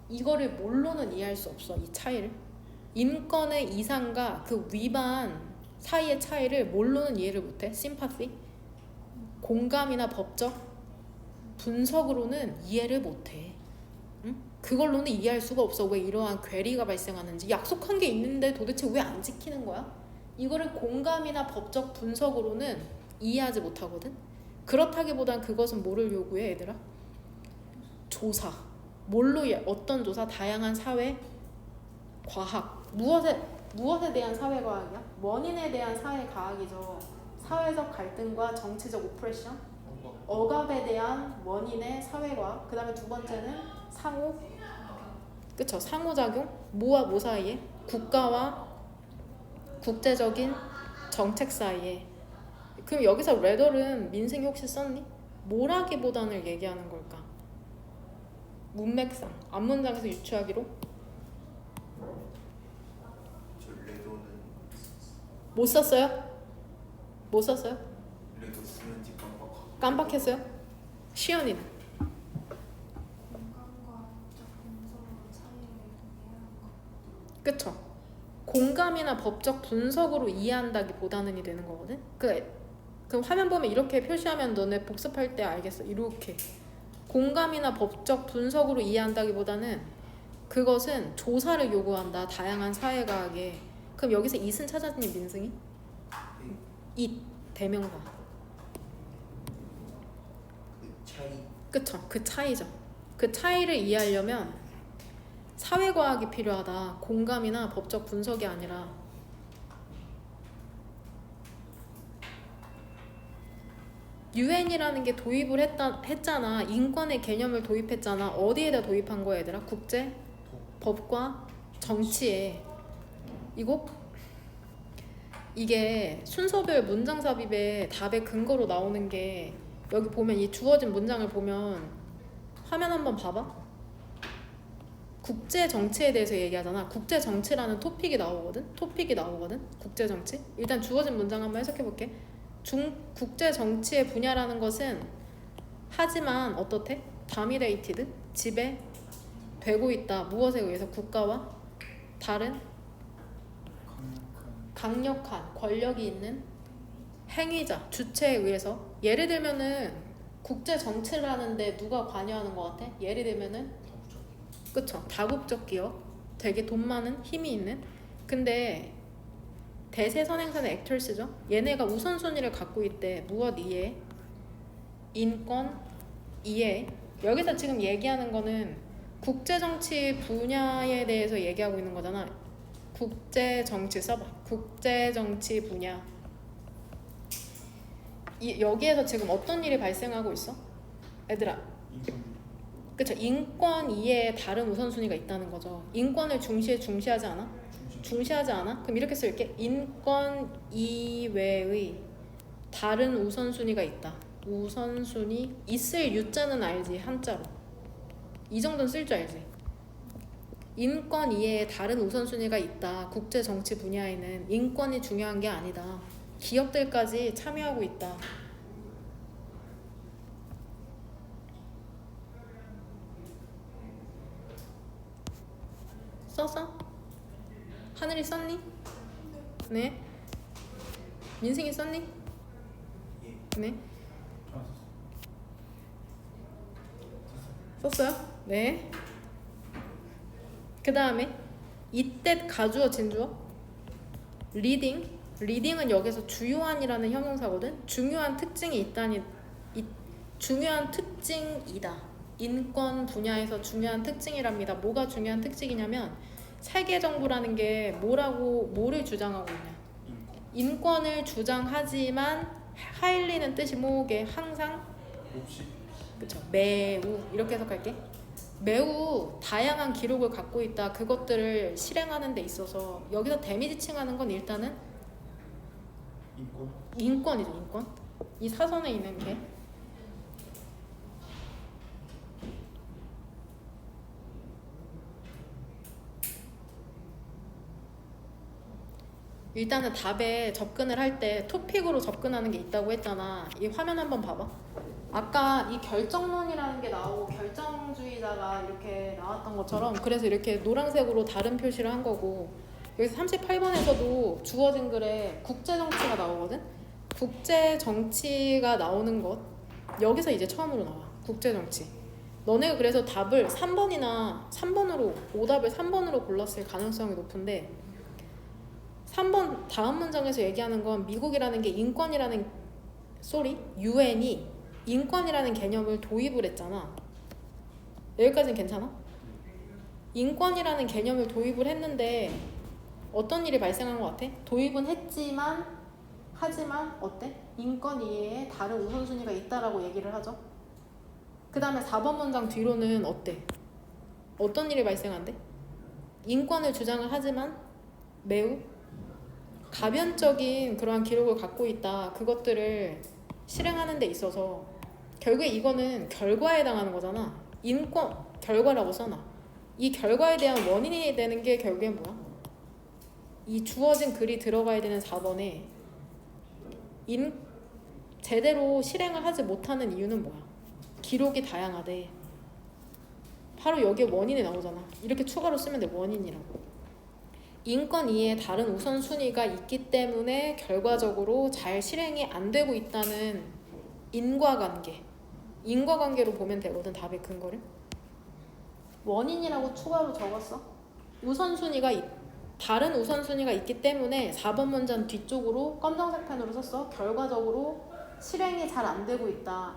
이거를 뭘로는 이해할 수 없어. 이 차이를. 인권의 이상과 그 위반 사이의 차이를 뭘로는 이해를 못해. 심파시, 공감이나 법적 분석으로는 이해를 못해. 응? 그걸로는 이해할 수가 없어. 왜 이러한 괴리가 발생하는지. 약속한 게 있는데 도대체 왜 안 지키는 거야? 이거를 공감이나 법적 분석으로는 이해하지 못하거든. 그렇다기보단 그것은 뭐를 요구해 얘들아? 조사. 뭘로 어떤 조사? 다양한 사회 과학. 무엇에 대한 사회 과학이야? 원인에 대한 사회 과학이죠. 사회적 갈등과 정치적 오프레션, 억압에 대한 원인의 사회 과학. 그다음에 두 번째는 상호. 그쵸? 상호작용. 뭐와 뭐 사이에? 국가와 국제적인 정책 사이에. 그럼 여기서 레더는 민승이 혹시 썼니? 뭐라기보다는 얘기하는 걸까? 문맥상 앞문장에서 유추하기로 저 레도는 못 썼어요? 못 썼어요? 레도 쓰는지 깜빡하고 깜빡했어요? 시연이는 공감과 법적 분석으로 차이를 이해하는 것. 그쵸? 공감이나 법적 분석으로 이해한다기보다는이 되는 거거든? 그 화면 보면 이렇게 표시하면 너네 복습할 때 알겠어. 이렇게 공감이나 법적 분석으로 이해한다기보다는 그것은 조사를 요구한다. 다양한 사회과학에. 그럼 여기서 it은 찾았니 민승이? it 대명사. 그 차이 그쵸? 그 차이죠. 그 차이를 이해하려면 사회과학이 필요하다. 공감이나 법적 분석이 아니라. 유엔이라는 게 도입을 했잖아. 인권의 개념을 도입했잖아. 어디에다 도입한 거야 얘들아? 국제 법과 정치에. 이게 순서별 문장 삽입의 답의 근거로 나오는 게 여기 보면 이 주어진 문장을 보면 화면 한번 봐봐. 국제 정치에 대해서 얘기하잖아. 국제 정치라는 토픽이 나오거든. 국제 정치. 일단 주어진 문장 한번 해석해 볼게. 국제 정치의 분야라는 것은 하지만 어떻대? dominated 지배되고 있다. 무엇에 의해서? 국가와 다른 강력한 권력이 있는 행위자, 주체에 의해서. 예를 들면은 국제 정치라는데 누가 관여하는 것 같아? 예를 들면은 그쵸? 다국적 기업, 되게 돈 많은 힘이 있는. 근데 대세선행사는 액터스죠. 얘네가 우선순위를 갖고 있대. 무엇 이해? 인권 이해. 여기서 지금 얘기하는 거는 국제정치 분야에 대해서 얘기하고 있는 거잖아. 국제정치 써봐. 국제정치 분야. 여기에서 지금 어떤 일이 발생하고 있어? 얘들아, 그쵸? 인권 이해에 다른 우선순위가 있다는 거죠. 인권을 중시하지 않아? 중시하지 않아? 그럼 이렇게 쓸게. 인권 이외의 다른 우선순위가 있다. 우선순위 있을 유자는 알지? 한자로. 이 정도는 쓸 줄 알지? 인권 이외에 다른 우선순위가 있다. 국제 정치 분야에는 인권이 중요한 게 아니다. 기업들까지 참여하고 있다. 썼어? 하늘이 썼니? 네. 민승이 썼니? 예. 네. 아, 썼어요? 네. 그 다음에 이때 가주어 진주어 리딩은 여기서 주요한이라는 형용사거든. 중요한 특징이 있다니 중요한 특징이다. 인권 분야에서 중요한 특징이랍니다. 뭐가 중요한 특징이냐면 세계 정부라는 게 뭐를 주장하고 있냐. 인권을 주장하지만 하일리는 뜻이 뭐게? 항상 몹시 그쵸. 매우 이렇게 해석할게. 매우 다양한 기록을 갖고 있다. 그것들을 실행하는 데 있어서 여기서 데미지 칭하는 건 일단은 인권이죠. 인권. 이 사선에 있는 게 일단은 답에 접근을 할 때 토픽으로 접근하는 게 있다고 했잖아. 이 화면 한번 봐봐. 아까 이 결정론이라는 게 나오고 결정주의자가 이렇게 나왔던 것처럼 그래서 이렇게 노란색으로 다른 표시를 한 거고 여기서 38번에서도 주어진 글에 국제정치가 나오거든? 국제정치가 나오는 것 여기서 이제 처음으로 나와. 국제정치. 너네가 그래서 답을 3번으로 오답을 3번으로 골랐을 가능성이 높은데 3번 다음 문장에서 얘기하는 건 미국이라는 게 UN이 인권이라는 개념을 도입을 했잖아. 여기까지는 괜찮아? 인권이라는 개념을 도입을 했는데 어떤 일이 발생한 것 같아? 도입은 하지만 어때? 인권 이외에 다른 우선순위가 있다라고 얘기를 하죠. 그 다음에 4번 문장 뒤로는 어때? 어떤 일이 발생한대? 인권을 주장을 하지만 매우 가변적인 그러한 기록을 갖고 있다. 그것들을 실행하는 데 있어서 결국에 이거는 결과에 해당하는 거잖아. 인권 결과라고 써놔. 이 결과에 대한 원인이 되는 게 결국엔 뭐야? 이 주어진 글이 들어가야 되는 4번에 제대로 실행을 하지 못하는 이유는 뭐야? 기록이 다양하대. 바로 여기에 원인이 나오잖아. 이렇게 추가로 쓰면 돼. 원인이라고. 인권 이외에 다른 우선순위가 있기 때문에 결과적으로 잘 실행이 안 되고 있다는 인과관계로 보면 되거든. 답의 근거를. 원인이라고 추가로 적었어. 다른 우선순위가 있기 때문에 4번 문장 뒤쪽으로 검정색 펜으로 썼어. 결과적으로 실행이 잘 안 되고 있다.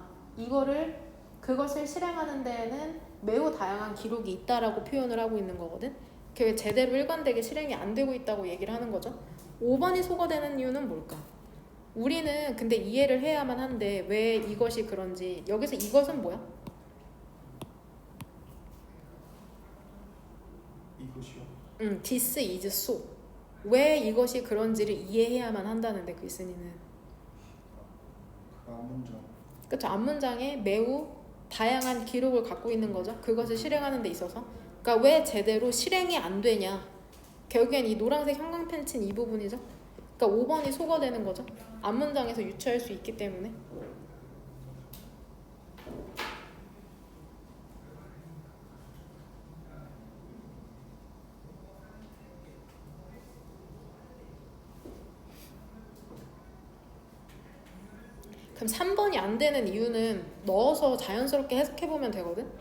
그것을 실행하는 데에는 매우 다양한 기록이 있다라고 표현을 하고 있는 거거든. 그게 제대로 일관되게 실행이 안 되고 있다고 얘기를 하는 거죠. 5번이 소거되는 이유는 뭘까? 우리는 근데 이해를 해야만 한데 왜 이것이 그런지. 여기서 이것은 뭐야? 이것이요. This is so. 왜 이것이 그런지를 이해해야만 한다는데 글쓴이는. 그 앞문장. 그렇죠. 앞문장에 매우 다양한 기록을 갖고 있는 거죠. 그것을 실행하는 데 있어서. 그러니까 왜 제대로 실행이 안 되냐. 결국엔 이 노란색 형광펜 친 이 부분이죠. 그러니까 5번이 소거되는 거죠. 앞문장에서 유추할 수 있기 때문에. 그럼 3번이 안 되는 이유는 넣어서 자연스럽게 해석해보면 되거든.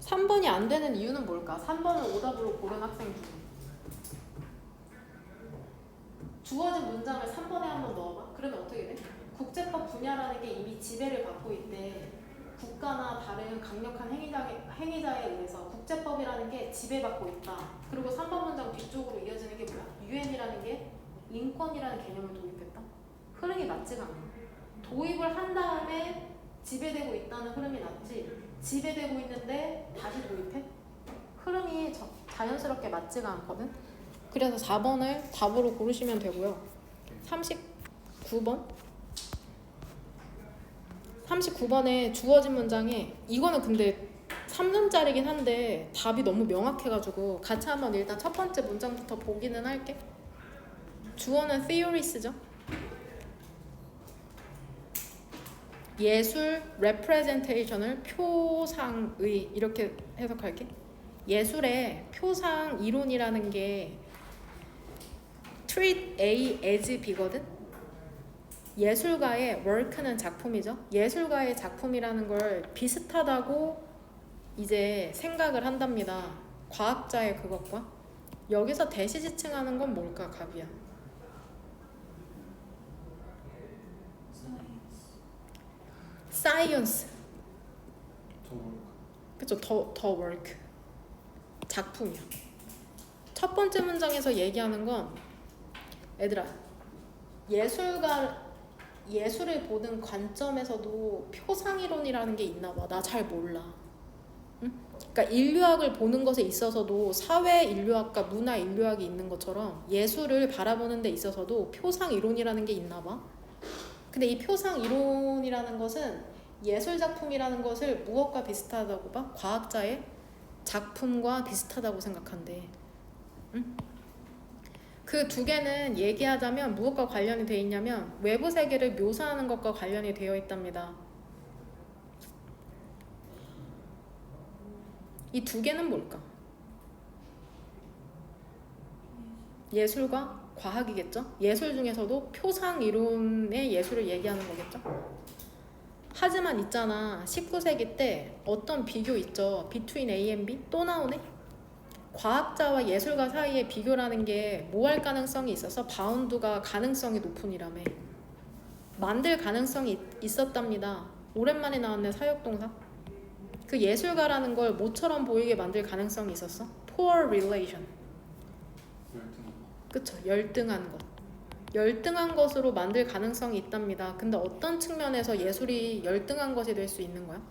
3번이 안 되는 이유는 뭘까? 3번을 오답으로 고른 학생 중에 주어진 문장을 3번에 한번 넣어봐. 그러면 어떻게 돼? 국제법 분야라는 게 이미 지배를 받고 있대. 국가나 다른 강력한 행위자에 의해서 국제법이라는 게 지배받고 있다. 그리고 3번 문장 뒤쪽으로 이어지는 게 뭐야? 유엔이라는 게 인권이라는 개념을 도입했다. 흐름이 맞지가 않아. 도입을 한 다음에 지배되고 있다는 흐름이 낫지. 지배되고 있는데 다시 도입해? 흐름이 자연스럽게 맞지가 않거든. 그래서 4번을 답으로 고르시면 되고요. 39번 39번에 주어진 문장에 이거는 근데 3점짜리긴 한데 답이 너무 명확해가지고 같이 한번 일단 첫 번째 문장부터 보기는 할게. 주어는 theorys죠. 예술 representation을 표상의 이렇게 해석할게. 예술의 표상 이론이라는 게 treat A as B거든. 예술가의 work는 작품이죠. 예술가의 작품이라는 걸 비슷하다고 이제 생각을 한답니다. 과학자의 그것과. 여기서 대시지칭하는 건 뭘까, 가비야? science. 그쵸, 더 work. 작품이야. 첫 번째 문장에서 얘기하는 건 얘들아, 예술을 보는 관점에서도 표상이론이라는 게 있나 봐. 나 잘 몰라. 응? 그러니까 인류학을 보는 것에 있어서도 사회 인류학과 문화 인류학이 있는 것처럼 예술을 바라보는 데 있어서도 표상이론이라는 게 있나 봐. 근데 이 표상이론이라는 것은 예술 작품이라는 것을 무엇과 비슷하다고 봐? 과학자의 작품과 비슷하다고 생각한대. 응? 그 두 개는 얘기하자면 무엇과 관련이 되어 있냐면 외부 세계를 묘사하는 것과 관련이 되어 있답니다. 이 두 개는 뭘까? 예술과 과학이겠죠? 예술 중에서도 표상 이론의 예술을 얘기하는 거겠죠? 하지만 있잖아, 19세기 때 어떤 비교 있죠? Between A and B? 또 나오네? 과학자와 예술가 사이의 비교라는 게 뭐 할 가능성이 있어서 바운드가 가능성이 높으니라며. 만들 가능성이 있었답니다. 오랜만에 나왔네, 사역동사. 그 예술가라는 걸 뭐처럼 보이게 만들 가능성이 있었어? Poor relation. 그쵸, 열등한 것. 열등한 것으로 만들 가능성이 있답니다. 근데 어떤 측면에서 예술이 열등한 것이 될 수 있는 거야?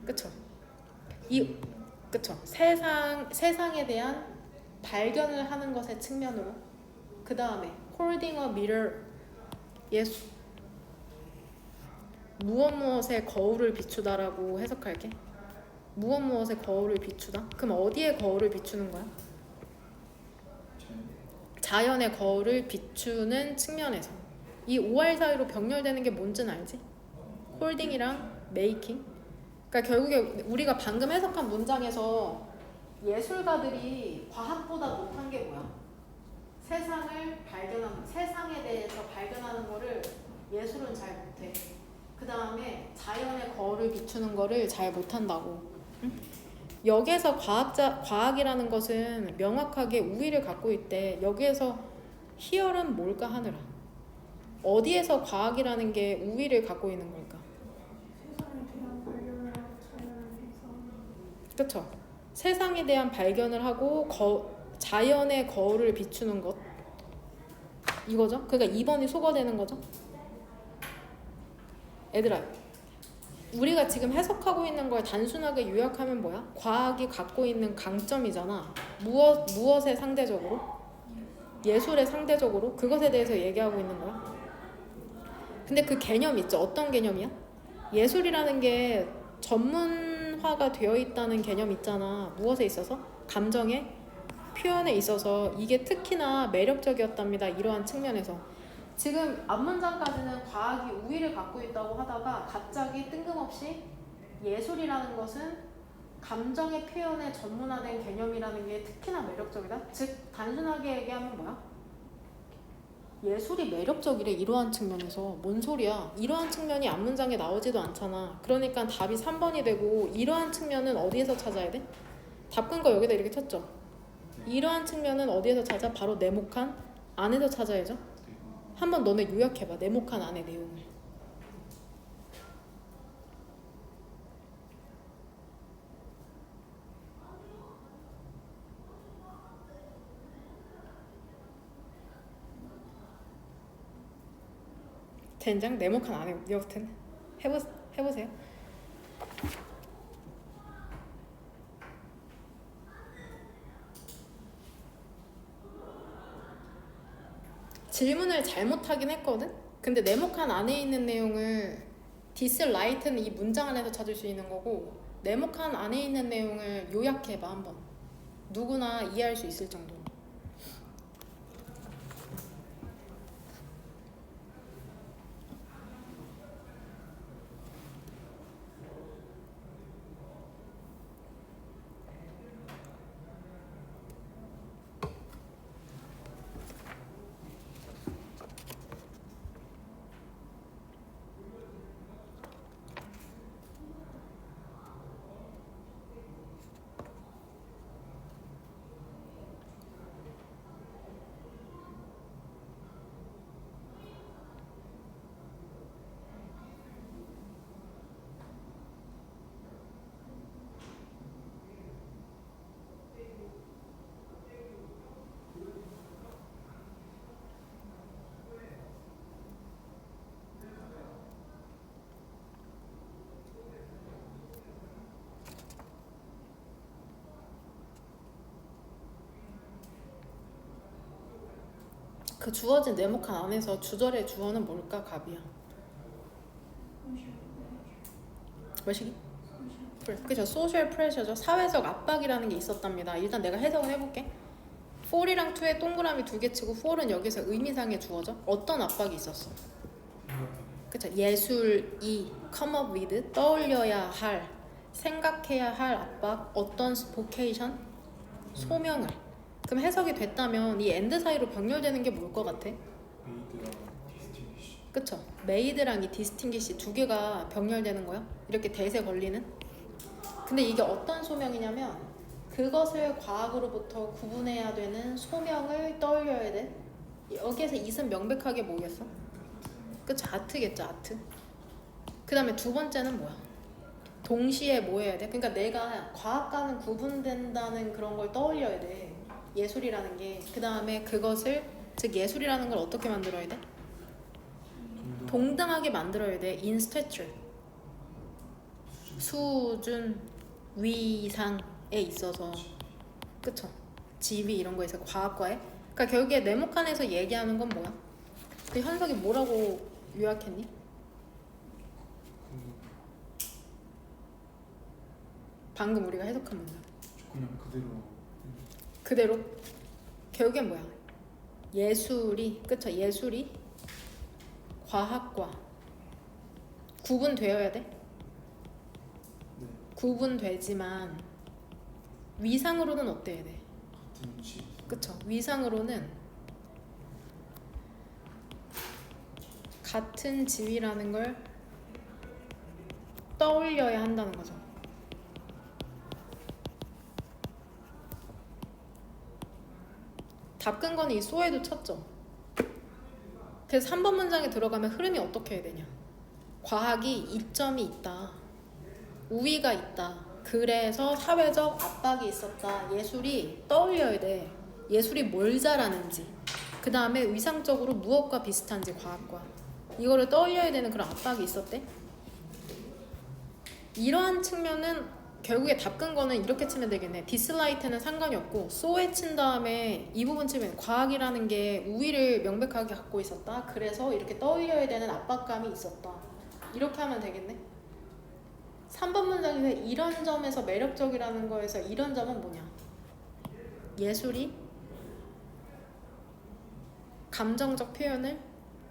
그쵸. 그쵸. 세상에 대한 발견을 하는 것의 측면으로. 그 다음에 holding a mirror. 예술. 무엇에 거울을 비추다라고 해석할게. 무엇에 거울을 비추다? 그럼 어디에 거울을 비추는 거야? 자연의 거울을 비추는 측면에서. 이 5할 사이로 병렬되는 게 뭔지는 알지? 홀딩이랑 메이킹. 그러니까 결국에 우리가 방금 해석한 문장에서 예술가들이 과학보다 못한 게 뭐야? 세상에 대해서 발견하는 거를 예술은 잘 못해. 그 다음에 자연의 거울을 비추는 거를 잘 못한다고. 응? 여기에서 과학이라는 것은 명확하게 우위를 갖고 있대. 여기에서 희열은 뭘까 하느라. 어디에서 과학이라는 게 우위를 갖고 있는 걸까? 그쵸? 세상에 대한 발견을 하고 자연의 거울을 비추는 것. 이거죠? 그러니까 2번이 소거되는 거죠? 얘들아, 우리가 지금 해석하고 있는 걸 단순하게 요약하면 뭐야? 과학이 갖고 있는 강점이잖아. 무엇에 상대적으로? 예술에 상대적으로? 그것에 대해서 얘기하고 있는 거야. 근데 그 개념 있죠? 어떤 개념이야? 예술이라는 게 전문화가 되어 있다는 개념 있잖아. 무엇에 있어서? 감정의 표현에 있어서 이게 특히나 매력적이었답니다. 이러한 측면에서. 지금 앞문장까지는 과학이 우위를 갖고 있다고 하다가 갑자기 뜬금없이 예술이라는 것은 감정의 표현에 전문화된 개념이라는 게 특히나 매력적이다. 즉 단순하게 얘기하면 뭐야? 예술이 매력적이래. 이러한 측면에서. 뭔 소리야? 이러한 측면이 앞문장에 나오지도 않잖아. 그러니까 답이 3번이 되고 이러한 측면은 어디에서 찾아야 돼? 답 끈 거 여기다 이렇게 쳤죠. 이러한 측면은 어디에서 찾아? 바로 네모칸 안에서 찾아야죠. 한번 너네 요약해봐. 네모칸 안의 내용을. 젠장 네모칸 안에 여튼 해보세요. 질문을 잘못하긴 했거든? 근데 네모칸 안에 있는 내용을 디스라이트는 이 문장 안에서 찾을 수 있는 거고 네모칸 안에 있는 내용을 요약해봐 한번. 누구나 이해할 수 있을 정도로. 그 주어진 네모칸 안에서 주절의 주어는 뭘까? 갑이야. 뭐시기? 그죠? 소셜 프레셔죠. 사회적 압박이라는 게 있었답니다. 일단 내가 해석을 해볼게. 4이랑 2에 동그라미 2개 치고 4는 여기서 의미상의 주어죠. 어떤 압박이 있었어? 그쵸? 예술이 come up with 떠올려야 할 생각해야 할 압박 어떤 보케이션? 소명을. 그럼 해석이 됐다면 이 엔드 사이로 병렬되는 게 뭘 것 같아? 메이드랑 디스팅기시. 그쵸? 메이드랑 이 디스팅기시 두 개가 병렬되는 거야? 이렇게 대세 걸리는? 근데 이게 어떤 소명이냐면 그것을 과학으로부터 구분해야 되는 소명을 떠올려야 돼. 여기에서 이은 명백하게 뭐겠어? 그쵸? 아트겠죠, 아트. 그 다음에 두 번째는 뭐야? 동시에 뭐 해야 돼? 그러니까 내가 과학과는 구분된다는 그런 걸 떠올려야 돼. 예술이라는 게. 그 다음에 그것을, 즉 예술이라는 걸 어떻게 만들어야 돼? 동등하게 만들어야 돼. in stature. 수준, 위상에 있어서. 그쵸? 지위 이런 거에 있어서 과학과에. 그러니까 결국에 네모칸에서 얘기하는 건 뭐야? 그 현석이 뭐라고 요약했니? 방금 우리가 해석한 문장. 그냥 그대로 결국엔 뭐야? 예술이, 그쵸? 예술이 과학과 구분되어야 돼? 네. 구분되지만 위상으로는 어때야 돼? 같은 지. 그쵸? 위상으로는 같은 지위라는 걸 떠올려야 한다는 거죠. 답근거는 이 소에도 쳤죠. 그래서 3번 문장에 들어가면 흐름이 어떻게 해야 되냐? 과학이 이점이 있다. 우위가 있다. 그래서 사회적 압박이 있었다. 예술이 떠올려야 돼. 예술이 뭘 잘하는지. 그 다음에 위상적으로 무엇과 비슷한지 과학과. 이거를 떠올려야 되는 그런 압박이 있었대. 이러한 측면은 결국에 답근거는 이렇게 치면 되겠네. 디스라이트는 상관이 없고 소에 친 다음에 이 부분 치면 과학이라는 게 우위를 명백하게 갖고 있었다. 그래서 이렇게 떠올려야 되는 압박감이 있었다. 이렇게 하면 되겠네. 3번 문장에서 이런 점에서 매력적이라는 거에서 이런 점은 뭐냐? 예술이 감정적 표현을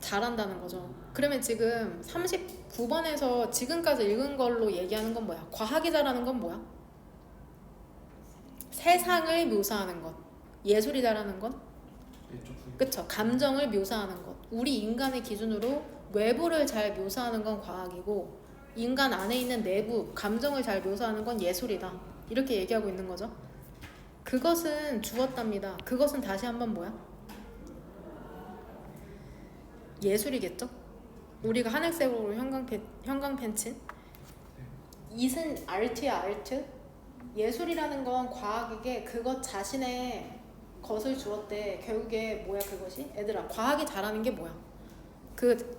잘한다는 거죠. 그러면 지금 39번에서 지금까지 읽은 걸로 얘기하는 건 뭐야? 과학이 잘하는 건 뭐야? 세상을 묘사하는 것. 예술이 잘하는 건? 그쵸? 감정을 묘사하는 것. 우리 인간의 기준으로 외부를 잘 묘사하는 건 과학이고 인간 안에 있는 내부, 감정을 잘 묘사하는 건 예술이다. 이렇게 얘기하고 있는 거죠. 그것은 주었답니다. 그것은 다시 한번 뭐야? 예술이겠죠? 우리가 하늘색으로 형광펜 친 이은 아트야, 아트. 예술이라는 건 과학에게 그것 자신의 것을 주었대. 결국에 뭐야 그것이? 얘들아, 과학이 잘하는 게 뭐야? 그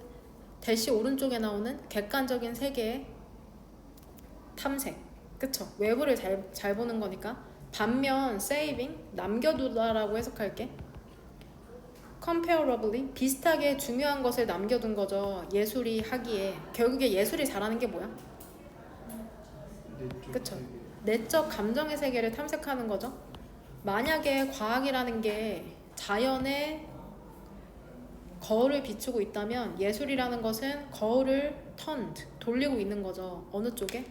대시 오른쪽에 나오는 객관적인 세계의 탐색. 그쵸? 외부를 잘 보는 거니까. 반면 saving, 남겨두다라고 해석할게. comparably 비슷하게 중요한 것을 남겨둔 거죠. 예술이 하기에 결국에 예술이 잘하는 게 뭐야? 내적 그쵸. 세계. 내적 감정의 세계를 탐색하는 거죠. 만약에 과학이라는 게 자연의 거울을 비추고 있다면 예술이라는 것은 거울을 turned, 돌리고 있는 거죠. 어느 쪽에?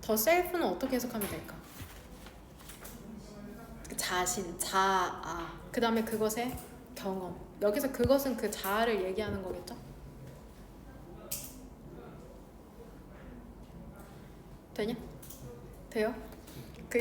더 셀프는 어떻게 해석하면 될까? 자신, 자아. 그 다음에 그것의 경험. 여기서 그것은 그 자아를 얘기하는 거겠죠? 되냐? 돼요?